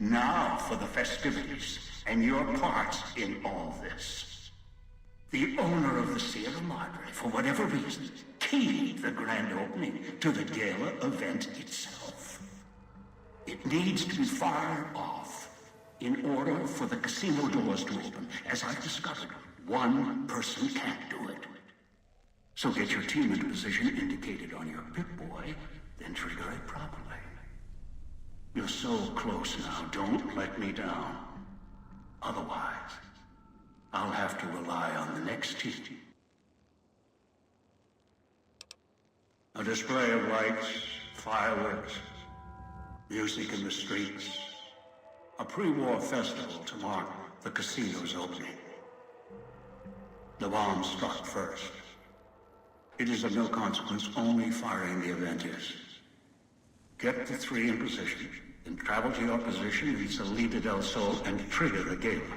Now for the festivities, and your part in all this. The owner of the Sierra Madre, for whatever reason, keyed the grand opening to the gala event itself. It needs to be fired off in order for the casino doors to open. As I've discovered, one person can't do it. So get your team into position indicated on your Pip-Boy, then trigger it properly. You're so close now, don't let me down. Otherwise, I'll have to rely on the next team. A display of lights, fireworks, music in the streets. A pre-war festival to mark the casino's opening. The bomb struck first. It is of no consequence, only firing the event is. Get the three in position, then travel to your position in Salida del Sol and trigger the gala.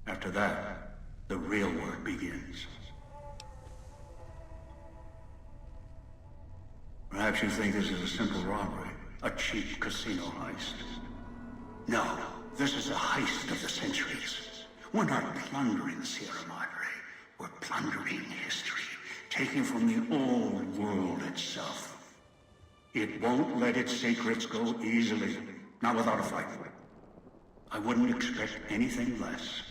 After that, the real work begins. Perhaps you think this is a simple robbery, a cheap casino heist. No, this is a heist of the centuries. We're not plundering Sierra Madre. We're plundering history, taking from the old world itself. It won't let its secrets go easily, not without a fight. I wouldn't expect anything less.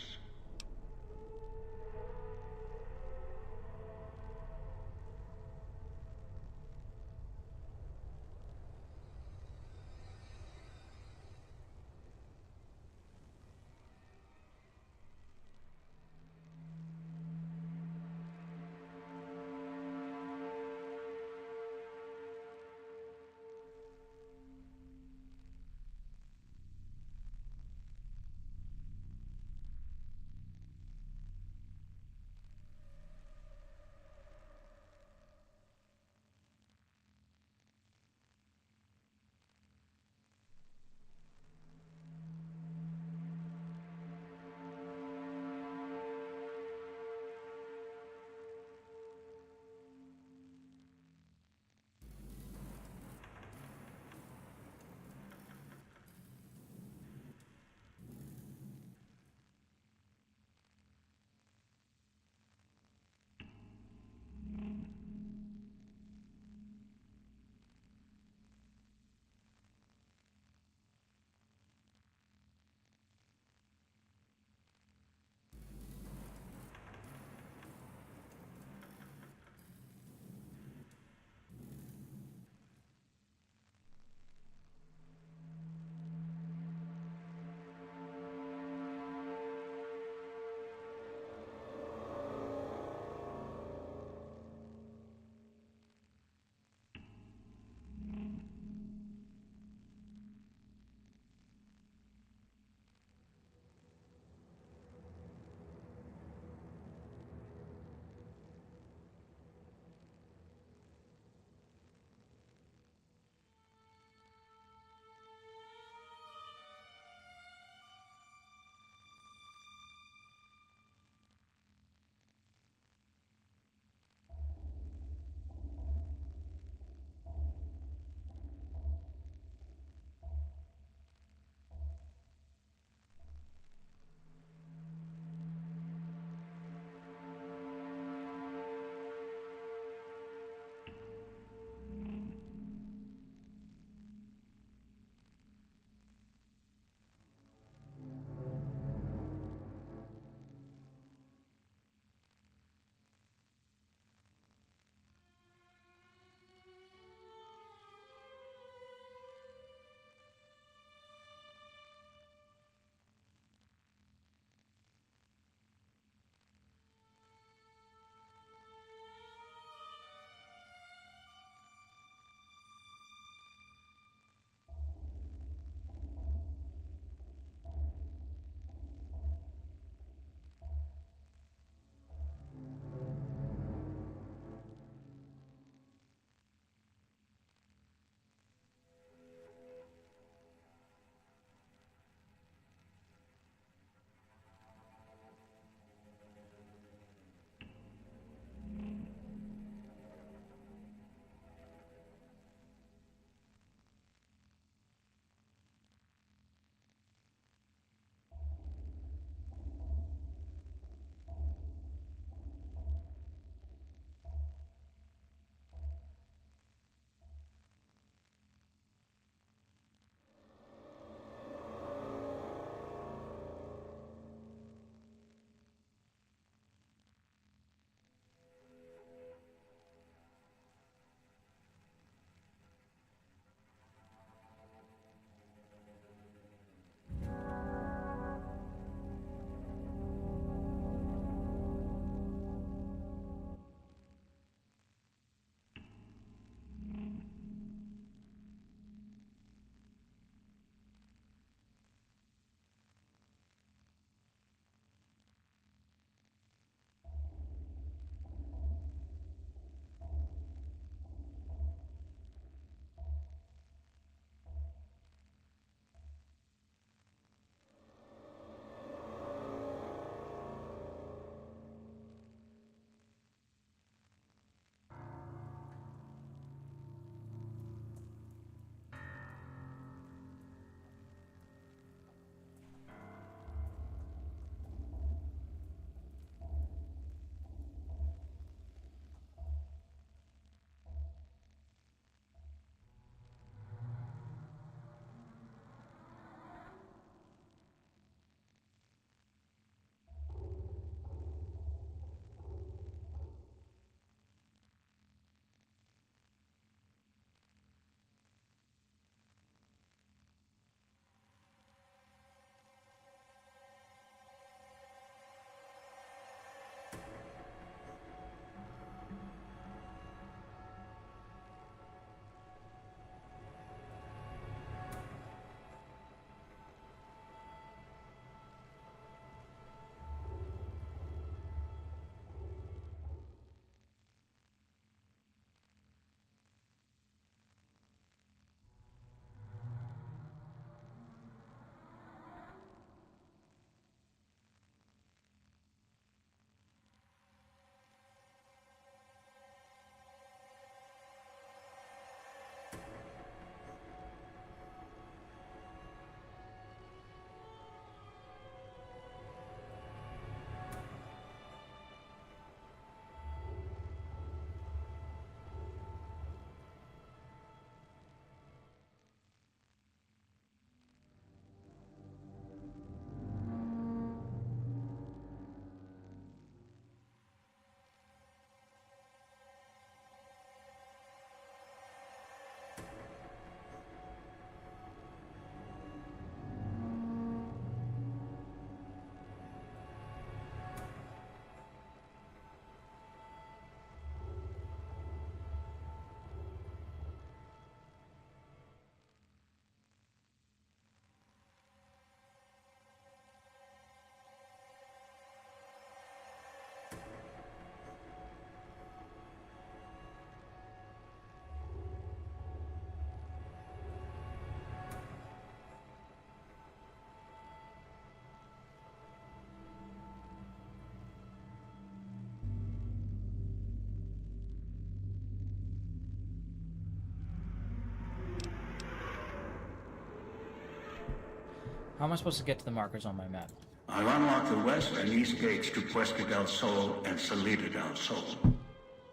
How am I supposed to get to the markers on my map? I've unlocked the west and east gates to Puerto del Sol and Salida del Sol.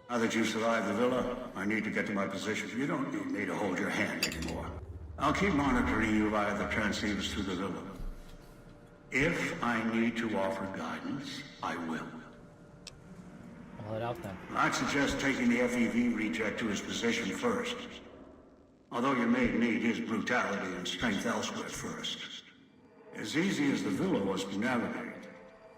Now that you survived the villa, I need to get to my position. You don't need me to hold your hand anymore. I'll keep monitoring you via the transceivers through the villa. If I need to offer guidance, I will. I'll head out then. I'd suggest taking the FEV reject to his position first. Although you may need his brutality and strength elsewhere first. As easy as the villa was to navigate,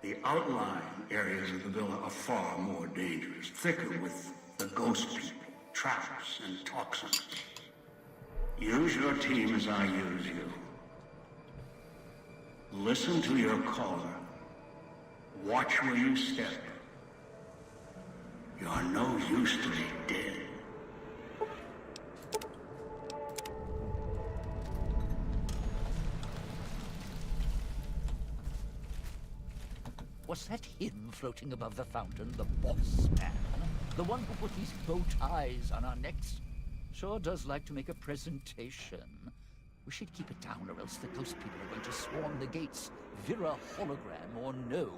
the outlying areas of the villa are far more dangerous, thicker with the ghost people, traps, and toxins. Use your team as I use you. Listen to your caller. Watch where you step. You're no use to me dead. Was that him floating above the fountain, the boss man? The one who put these bow ties on our necks? Sure does like to make a presentation. We should keep it down, or else the ghost people are going to swarm the gates. Vera hologram or no.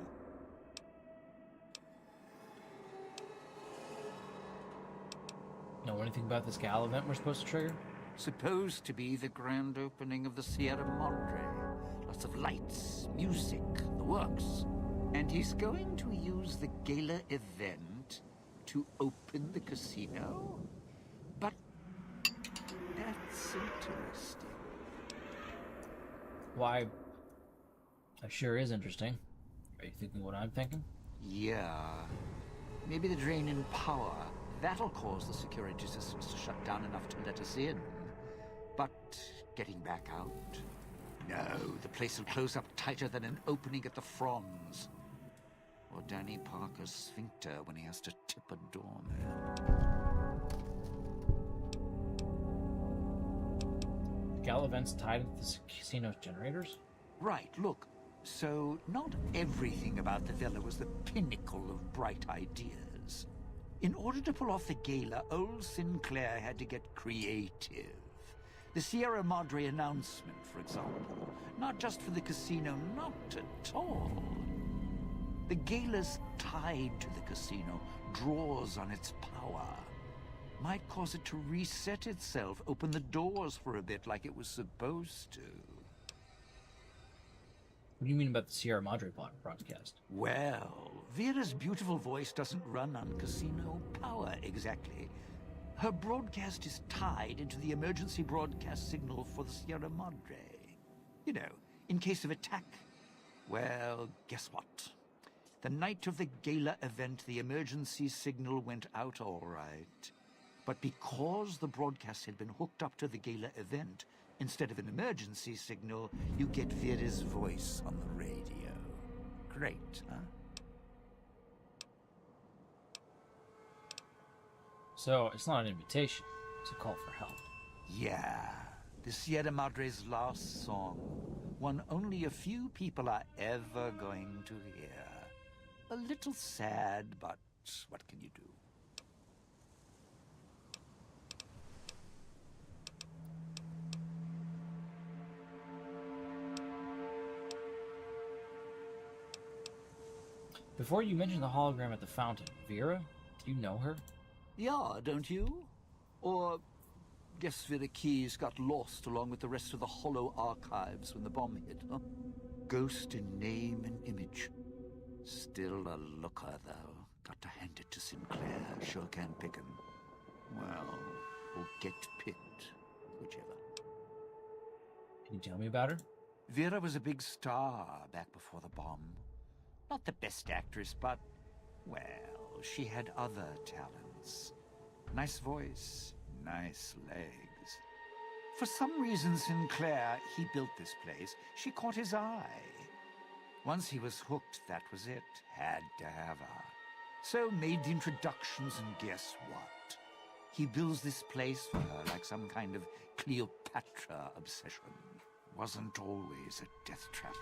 Know anything about this gal event we're supposed to trigger? Supposed to be the grand opening of the Sierra Madre. Lots of lights, music, the works. And he's going to use the gala event to open the casino? But that's interesting. Why, that sure is interesting. Are you thinking what I'm thinking? Yeah. Maybe the drain in power. That'll cause the security systems to shut down enough to let us in. But getting back out? No, the place will close up tighter than an opening at the Fronds. Or Danny Parker's sphincter when he has to tip a doorman. Gal events tied into the casino's generators? Right, look. So, not everything about the villa was the pinnacle of bright ideas. In order to pull off the gala, old Sinclair had to get creative. The Sierra Madre announcement, for example. Not just for the casino, not at all. The gala's tied to the casino, draws on its power. Might cause it to reset itself, open the doors for a bit like it was supposed to. What do you mean about the Sierra Madre broadcast? Well, Vera's beautiful voice doesn't run on casino power exactly. Her broadcast is tied into the emergency broadcast signal for the Sierra Madre. You know, in case of attack. Well, guess what? The night of the gala event, the emergency signal went out all right. But because the broadcast had been hooked up to the gala event, instead of an emergency signal, you get Vera's voice on the radio. Great, huh? So, it's not an invitation, it's a call for help. Yeah, the Sierra Madre's last song. One only a few people are ever going to hear. A little sad, but what can you do? Before you mentioned the hologram at the fountain, Vera? Do you know her? Yeah, don't you? Or guess Vera Keys got lost along with the rest of the Hollow archives when the bomb hit, huh? Ghost in name and image. Still a looker, though. Got to hand it to Sinclair. Sure can pick him. Well, or get picked. Whichever. Can you tell me about her? Vera was a big star back before the bomb. Not the best actress, but, well, she had other talents. Nice voice, nice legs. For some reason, Sinclair, he built this place. She caught his eye. Once he was hooked, that was it. Had to have her. So made the introductions, and guess what? He builds this place for her like some kind of Cleopatra obsession. Wasn't always a death trap.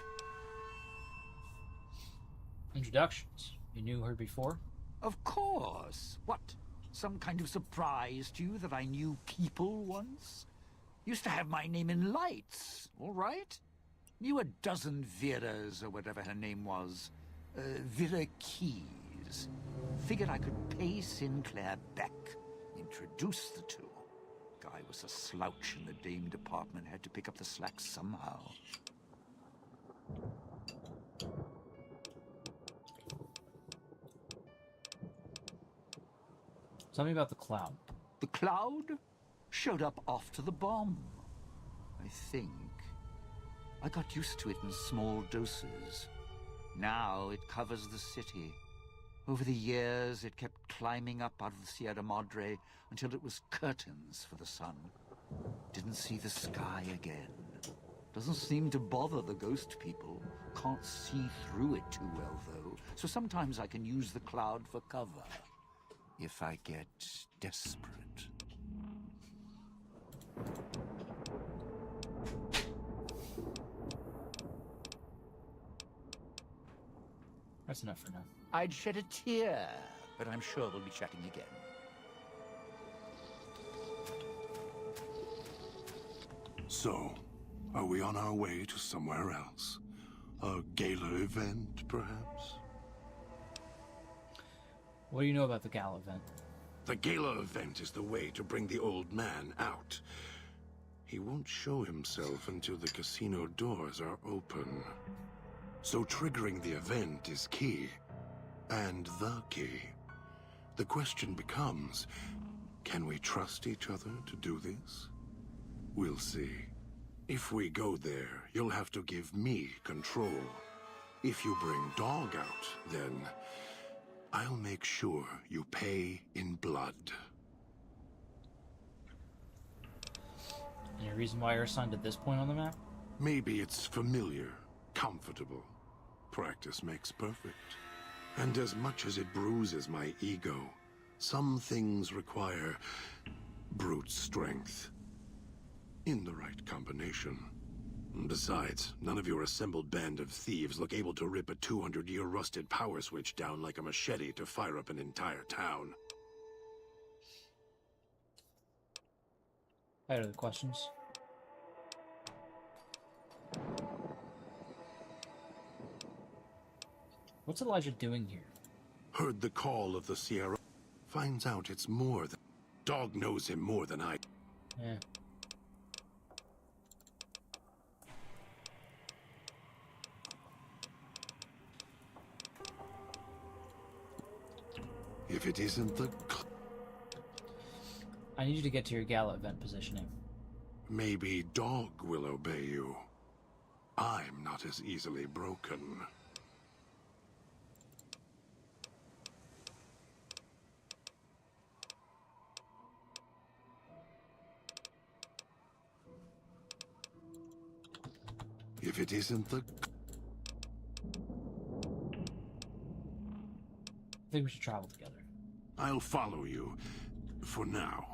Introductions. You knew her before? Of course. What? Some kind of surprise to you that I knew people once? Used to have my name in lights, all right? Knew a dozen Veras, or whatever her name was. Vera Keys. Figured I could pay Sinclair back. Introduce the two. Guy was a slouch in the dame department. Had to pick up the slack somehow. Tell me about the cloud. The cloud showed up after the bomb. I think. I got used to it in small doses. Now it covers the city. Over the years, it kept climbing up out of the Sierra Madre until it was curtains for the sun. Didn't see the sky again. Doesn't seem to bother the ghost people. Can't see through it too well, though. So sometimes I can use the cloud for cover. If I get desperate. That's enough for now. I'd shed a tear, but I'm sure we'll be chatting again. So, are we on our way to somewhere else? A gala event, perhaps? What do you know about the gala event? The gala event is the way to bring the old man out. He won't show himself until the casino doors are open. So triggering the event is key. And the key. The question becomes, can we trust each other to do this? We'll see. If we go there, you'll have to give me control. If you bring Dog out, then I'll make sure you pay in blood. Any reason why you're assigned at this point on the map? Maybe it's familiar, comfortable. Practice makes perfect. And as much as it bruises my ego, some things require brute strength. In the right combination. Besides, none of your assembled band of thieves look able to rip a 200-year rusted power switch down like a machete to fire up an entire town. I have other questions. What's Elijah doing here? Heard the call of the Sierra. Finds out it's more than... Dog knows him more than I... Yeah. If it isn't the... I need you to get to your gala event positioning. Maybe Dog will obey you. I'm not as easily broken. If it isn't the... I think we should travel together. I'll follow you. For now.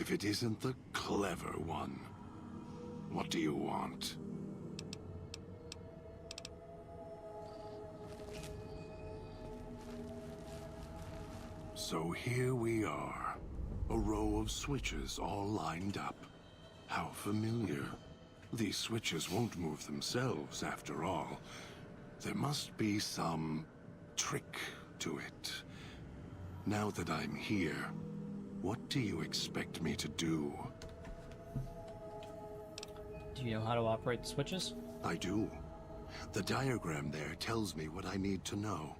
if it isn't the clever one. What do you want? So here we are. A row of switches all lined up. How familiar. These switches won't move themselves, after all. There must be some trick to it. Now that I'm here, what do you expect me to do? Do you know how to operate the switches? I do. The diagram there tells me what I need to know.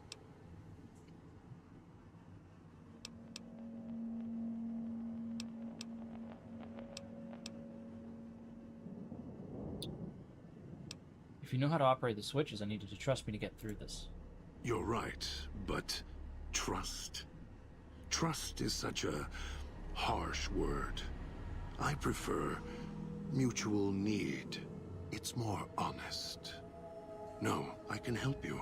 If you know how to operate the switches, I need you to trust me to get through this. You're right, but trust? Trust is such a harsh word. I prefer mutual need. It's more honest. No, I can help you.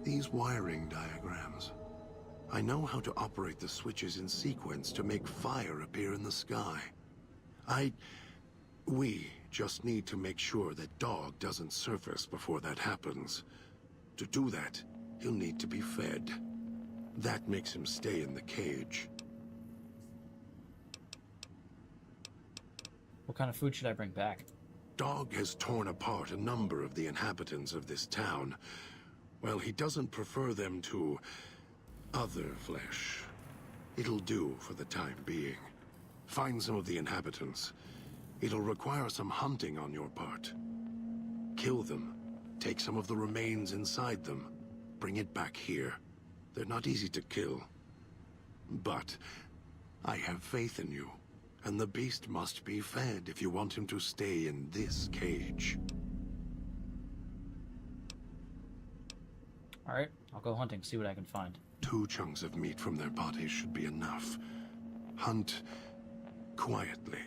These wiring diagrams. I know how to operate the switches in sequence to make fire appear in the sky. We just need to make sure that Dog doesn't surface before that happens. To do that, he'll need to be fed. That makes him stay in the cage. What kind of food should I bring back? Dog has torn apart a number of the inhabitants of this town. Well, he doesn't prefer them to other flesh. It'll do for the time being. Find some of the inhabitants. It'll require some hunting on your part. Kill them. Take some of the remains inside them. Bring it back here. They're not easy to kill. But I have faith in you. And the beast must be fed if you want him to stay in this cage. Alright, I'll go hunting, see what I can find. 2 chunks of meat from their bodies should be enough. Hunt quietly,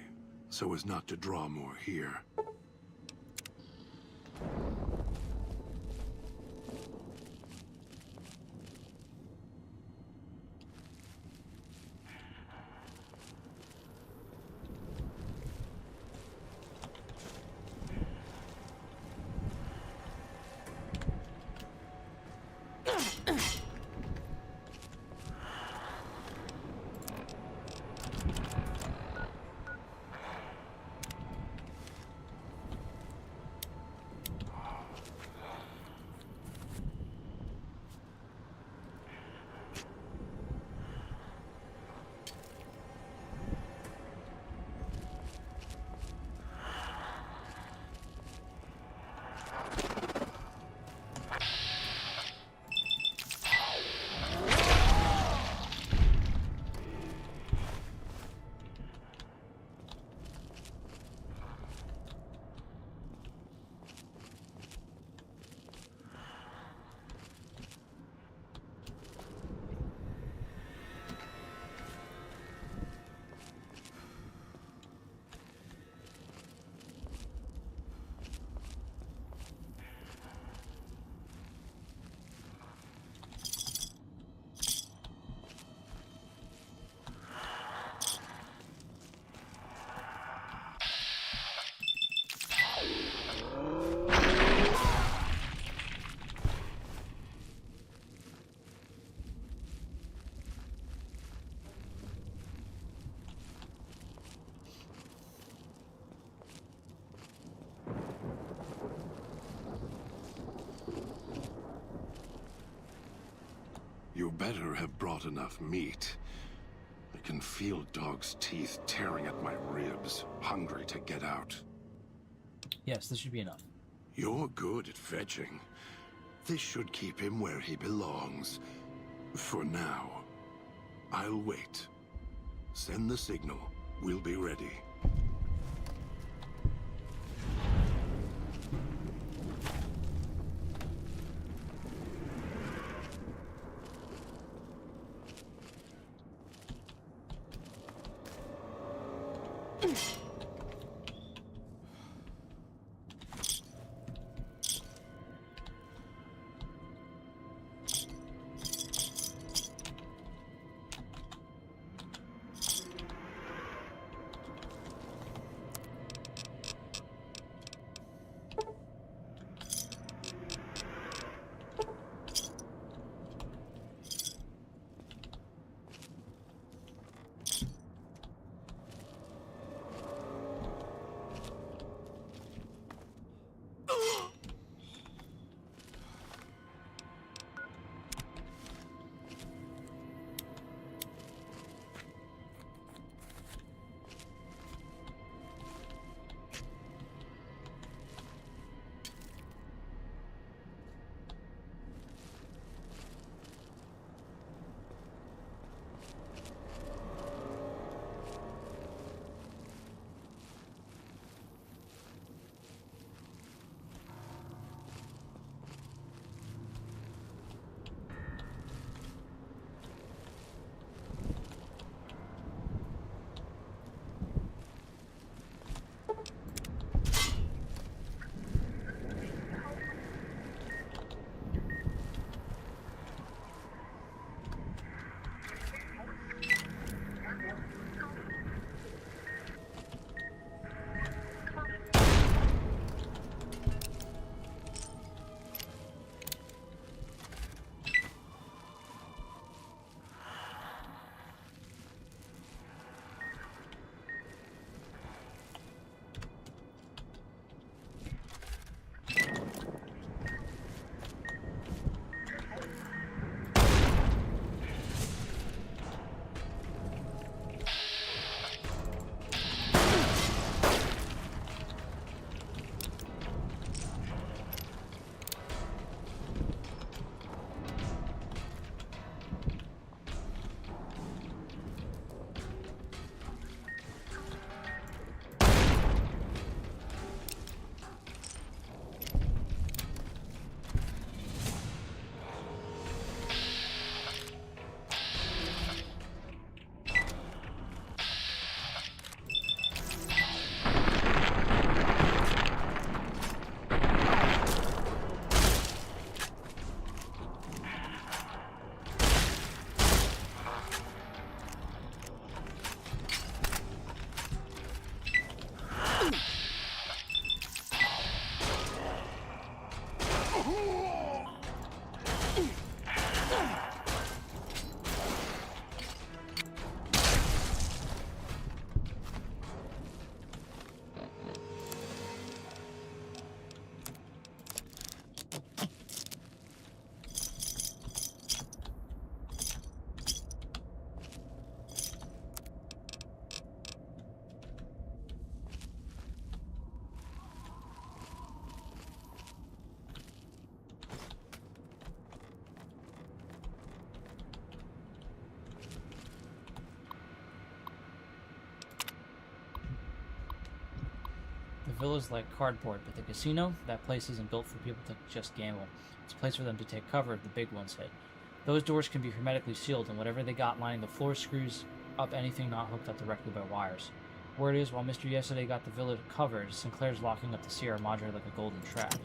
so as not to draw more here. You better have brought enough meat. I can feel Dog's teeth tearing at my ribs, hungry to get out. Yes, this should be enough. You're good at fetching. This should keep him where he belongs. For now. I'll wait. Send the signal. We'll be ready. The villa's like cardboard, but the casino, that place isn't built for people to just gamble. It's a place for them to take cover if the big ones hit. Those doors can be hermetically sealed, and whatever they got lining the floor screws up anything not hooked up directly by wires. Word is, while Mr. Yesterday got the villa covered, Sinclair's locking up the Sierra Madre like a golden trap.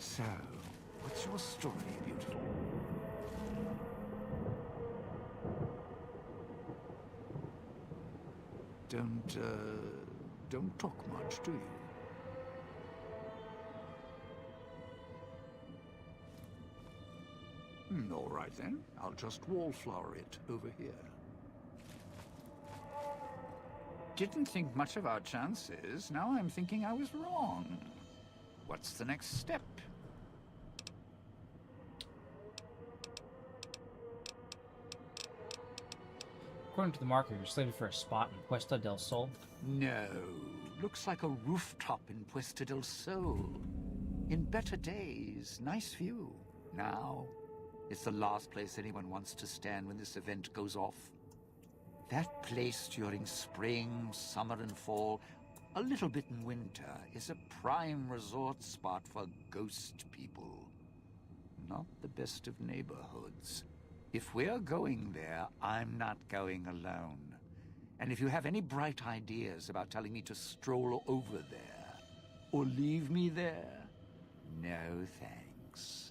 So, what's your story, beautiful? Don't talk much, do you? All right then. I'll just wallflower it over here. Didn't think much of our chances. Now I'm thinking I was wrong. What's the next step? According to the marker, you're slated for a spot in Puesta del Sol. No. Looks like a rooftop in Puesta del Sol. In better days, nice view. Now, it's the last place anyone wants to stand when this event goes off. That place during spring, summer, and fall, a little bit in winter, is a prime resort spot for ghost people. Not the best of neighborhoods. If we're going there, I'm not going alone. And if you have any bright ideas about telling me to stroll over there, or leave me there, no thanks.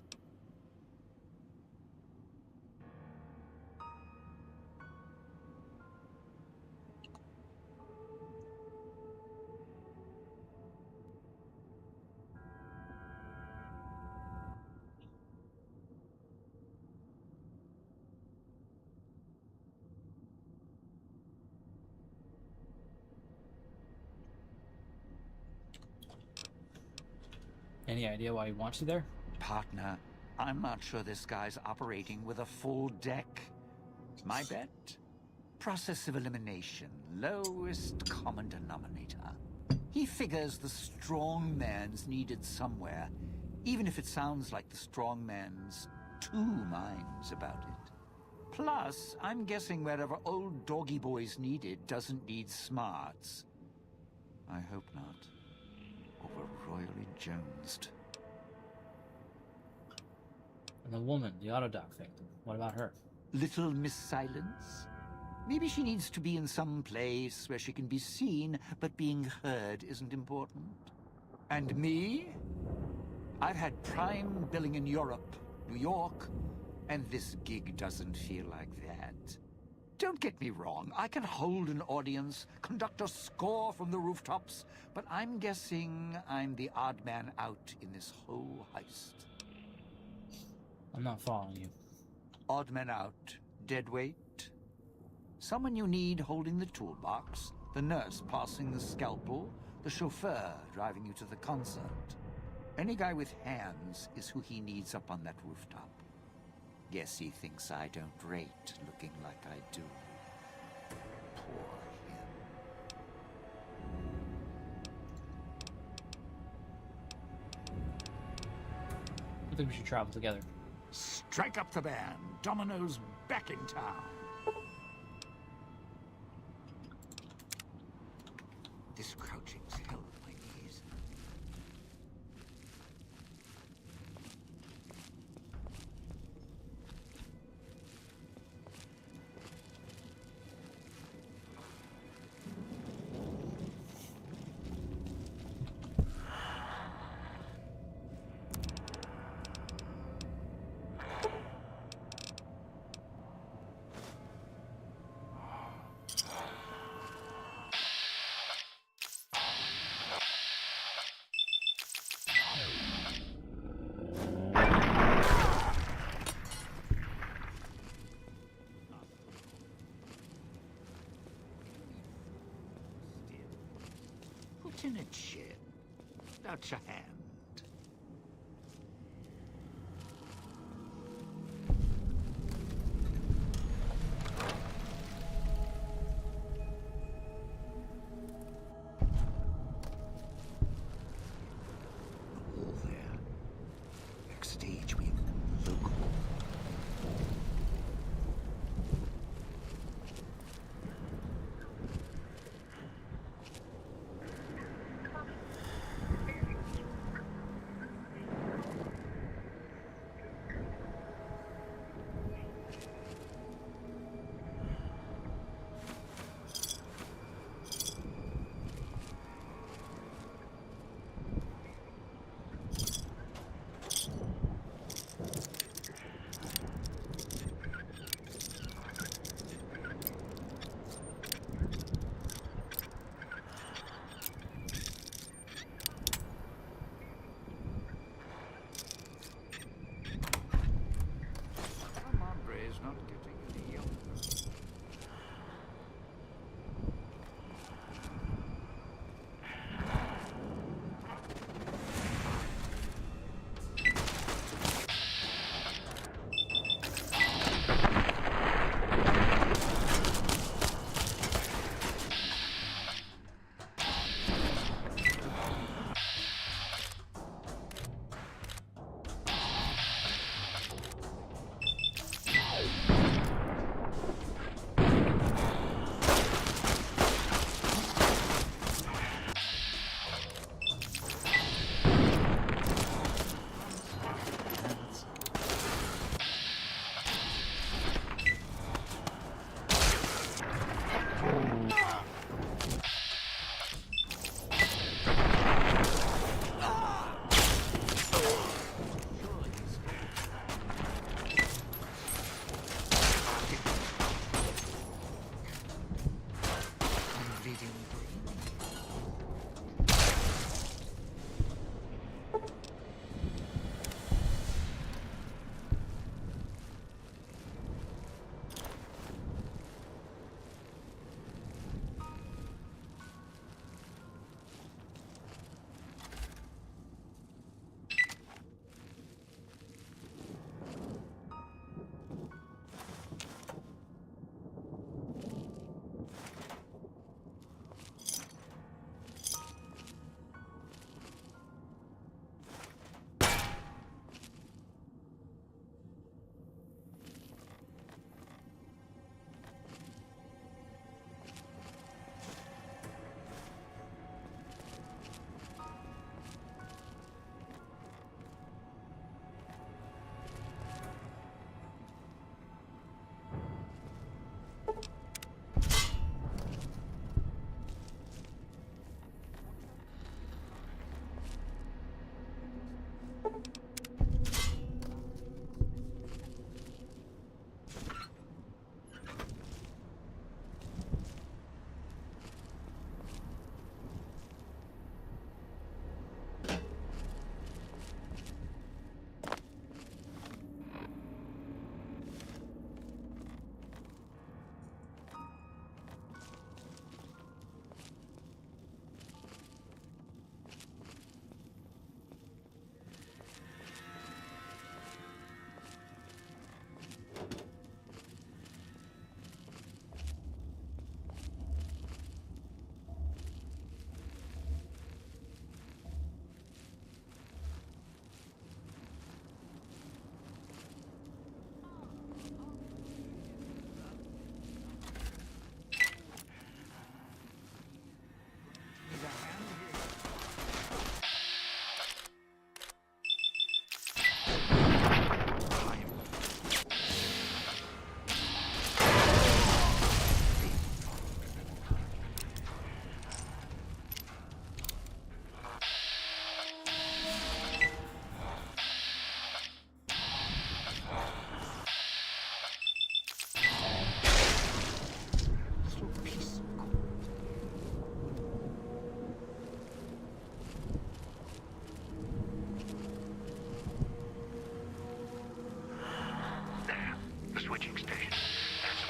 Any idea why he wants you there? Partner, I'm not sure this guy's operating with a full deck. My bet? Process of elimination, lowest common denominator. He figures the strong man's needed somewhere, even if it sounds like the strong man's two minds about it. Plus, I'm guessing wherever old doggy boy's needed doesn't need smarts. I hope not. Or we're royally jonesed. And the woman, the autodoc victim. What about her? Little Miss Silence? Maybe she needs to be in some place where she can be seen, but being heard isn't important. And me? I've had prime billing in Europe, New York, and this gig doesn't feel like that. Don't get me wrong, I can hold an audience, conduct a score from the rooftops, but I'm guessing I'm the odd man out in this whole heist. I'm not following you. Odd man out, dead weight. Someone you need holding the toolbox, the nurse passing the scalpel, the chauffeur driving you to the concert. Any guy with hands is who he needs up on that rooftop. Guess he thinks I don't rate looking like I do. Poor him. I think we should travel together. Strike up the band. Domino's back in town. This crouching's hell with my knees. In a chin. Out your hand. The wall there. Backstage with local.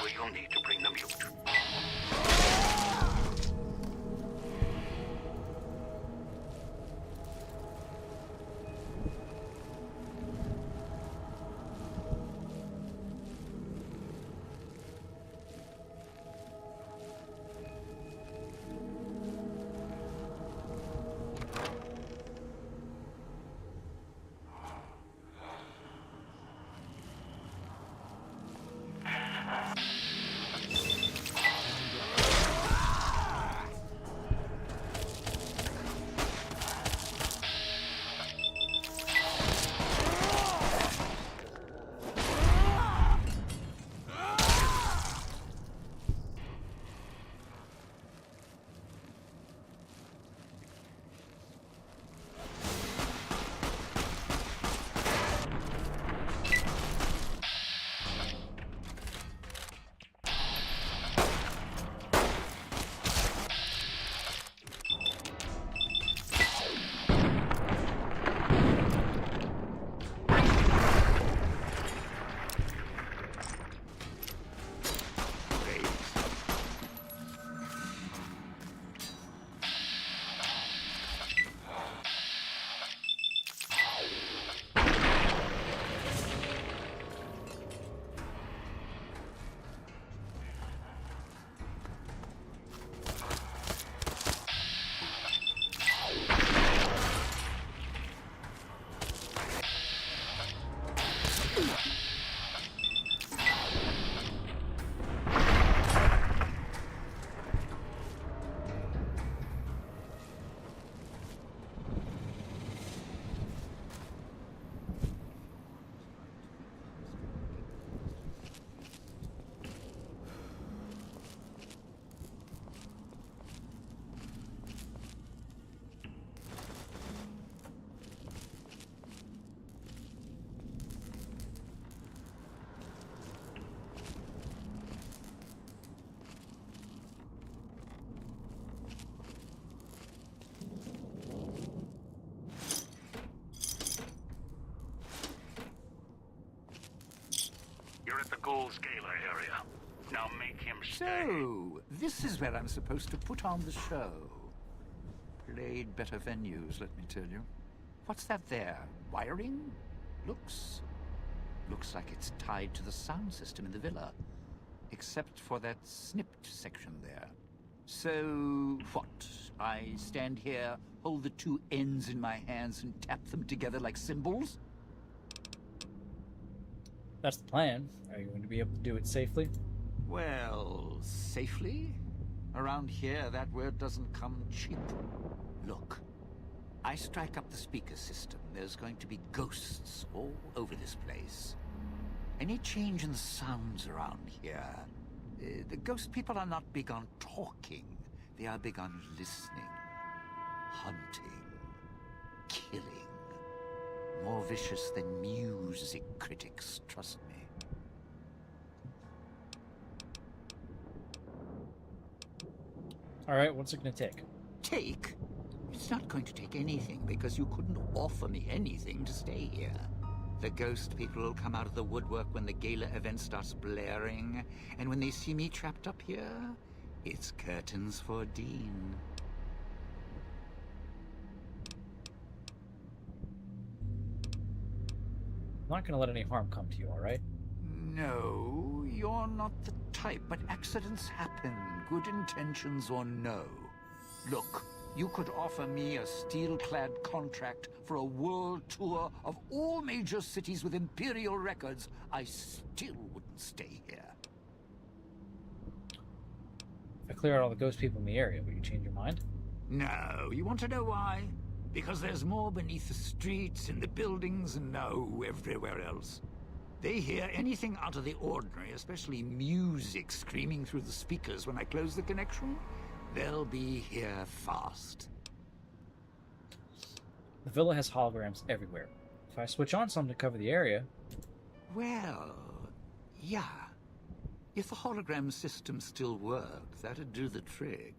where you'll need to bring the mute. You're at the Gold's Gala area. Now make him stay. So, this is where I'm supposed to put on the show. Played better venues, let me tell you. What's that there? Wiring? Looks like it's tied to the sound system in the villa. Except for that snipped section there. So, what? I stand here, hold the two ends in my hands and tap them together like cymbals? That's the plan. Are you going to be able to do it safely? Well, safely? Around here, that word doesn't come cheap. Look, I strike up the speaker system. There's going to be ghosts all over this place. Any change in the sounds around here, the ghost people are not big on talking. They are big on listening, hunting, killing. More vicious than music critics, trust me. Alright, what's it going to take? Take? It's not going to take anything because you couldn't offer me anything to stay here. The ghost people will come out of the woodwork when the gala event starts blaring, and when they see me trapped up here, it's curtains for Dean. I'm not going to let any harm come to you, alright? No, you're not the type, but accidents happen, good intentions or no. Look, you could offer me a steel-clad contract for a world tour of all major cities with Imperial records. I still wouldn't stay here. If I clear out all the ghost people in the area, will you change your mind? No, you want to know why? Because there's more beneath the streets, in the buildings, and no, everywhere else. They hear anything out of the ordinary, especially music screaming through the speakers when I close the connection. They'll be here fast. The villa has holograms everywhere. If I switch on some to cover the area... Well, yeah. If the hologram system still worked, that'd do the trick.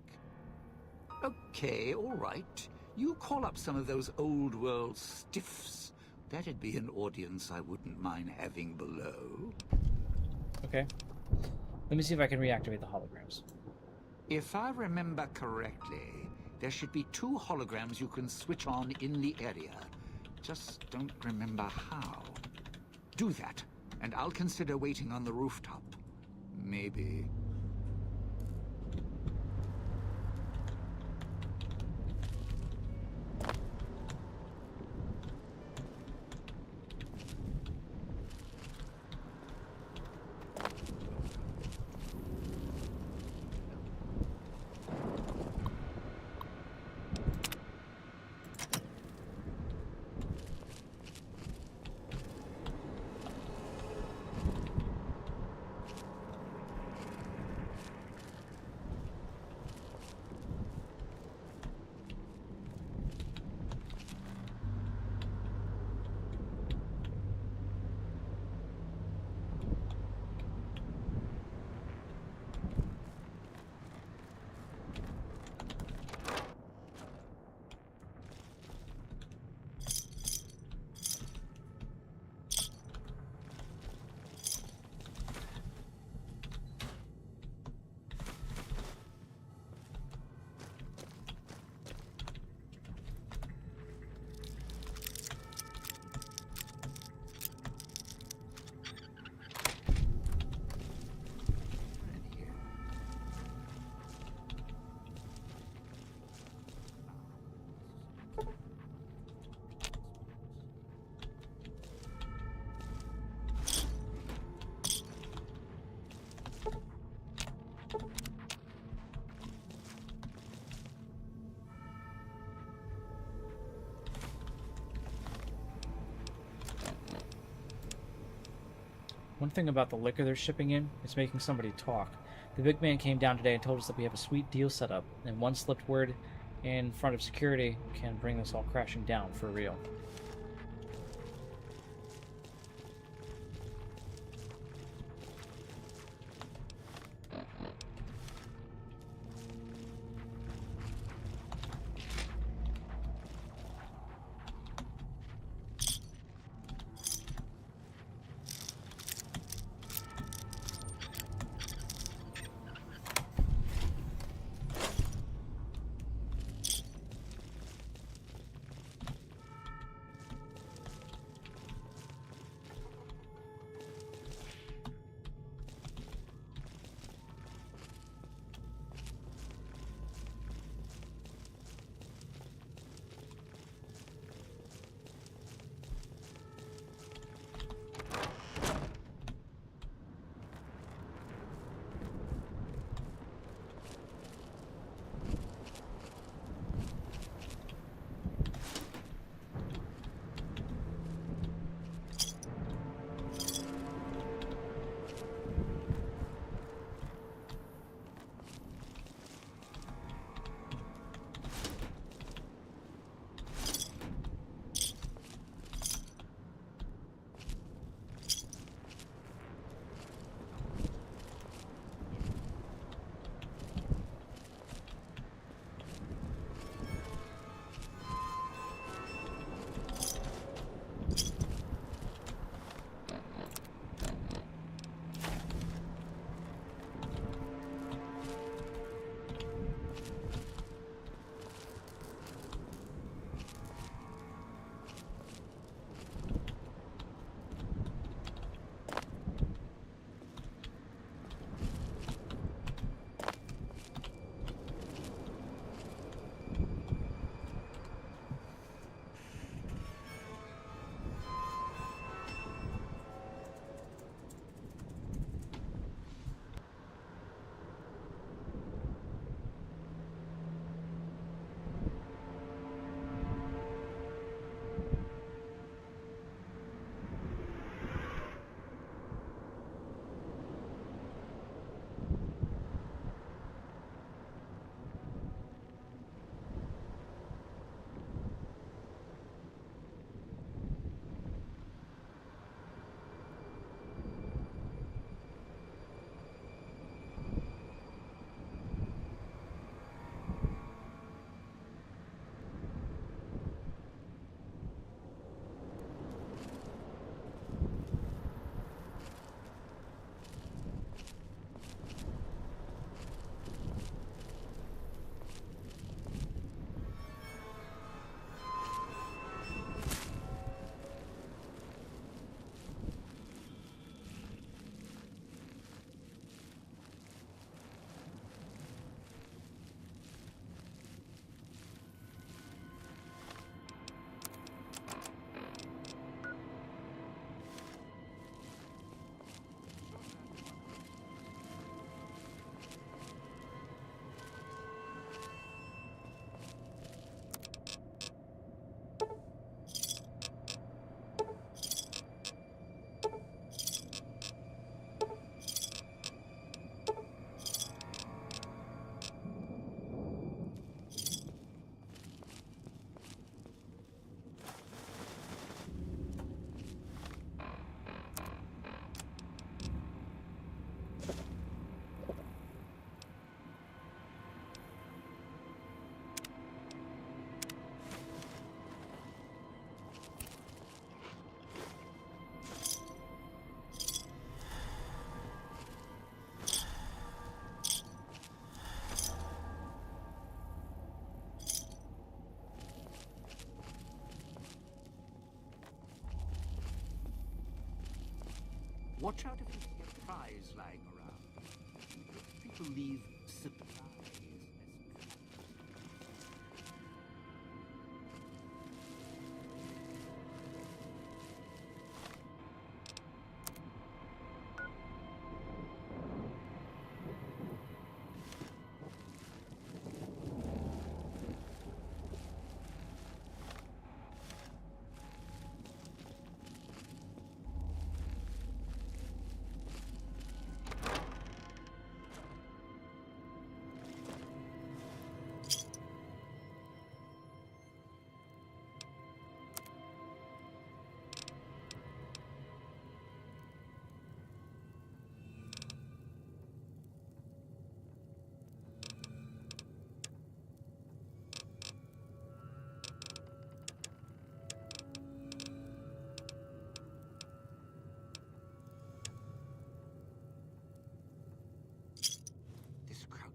Okay, all right. You call up some of those old-world stiffs. That'd be an audience I wouldn't mind having below. Okay. Let me see if I can reactivate the holograms. If I remember correctly, there should be 2 holograms you can switch on in the area. Just don't remember how. Do that, and I'll consider waiting on the rooftop. Maybe. One thing about the liquor they're shipping in, it's making somebody talk. The big man came down today and told us that we have a sweet deal set up, and one slipped word in front of security can bring this all crashing down for real. Watch out if you see a prize lying around. People leave supplies as this crouching.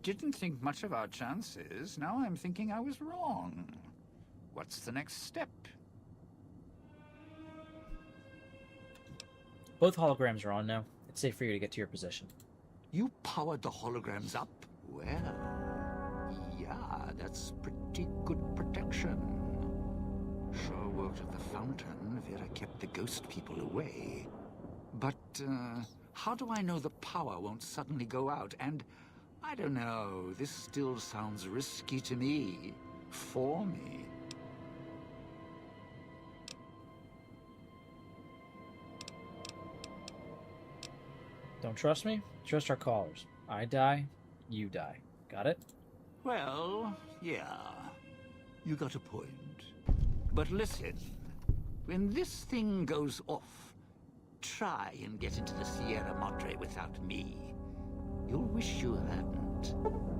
Didn't think much of our chances. Now I'm thinking I was wrong. What's the next step? Both holograms are on now. It's safe for you to get to your position. You powered the holograms up? Well, yeah, that's pretty good protection. Sure worked at the fountain. Vera kept the ghost people away. But, how do I know the power won't suddenly go out? And, I don't know, this still sounds risky to me. For me. Don't trust me? Trust our callers. I die, you die. Got it? Well, yeah. You got a point. But listen, when this thing goes off, try and get into the Sierra Madre without me. You'll wish you hadn't.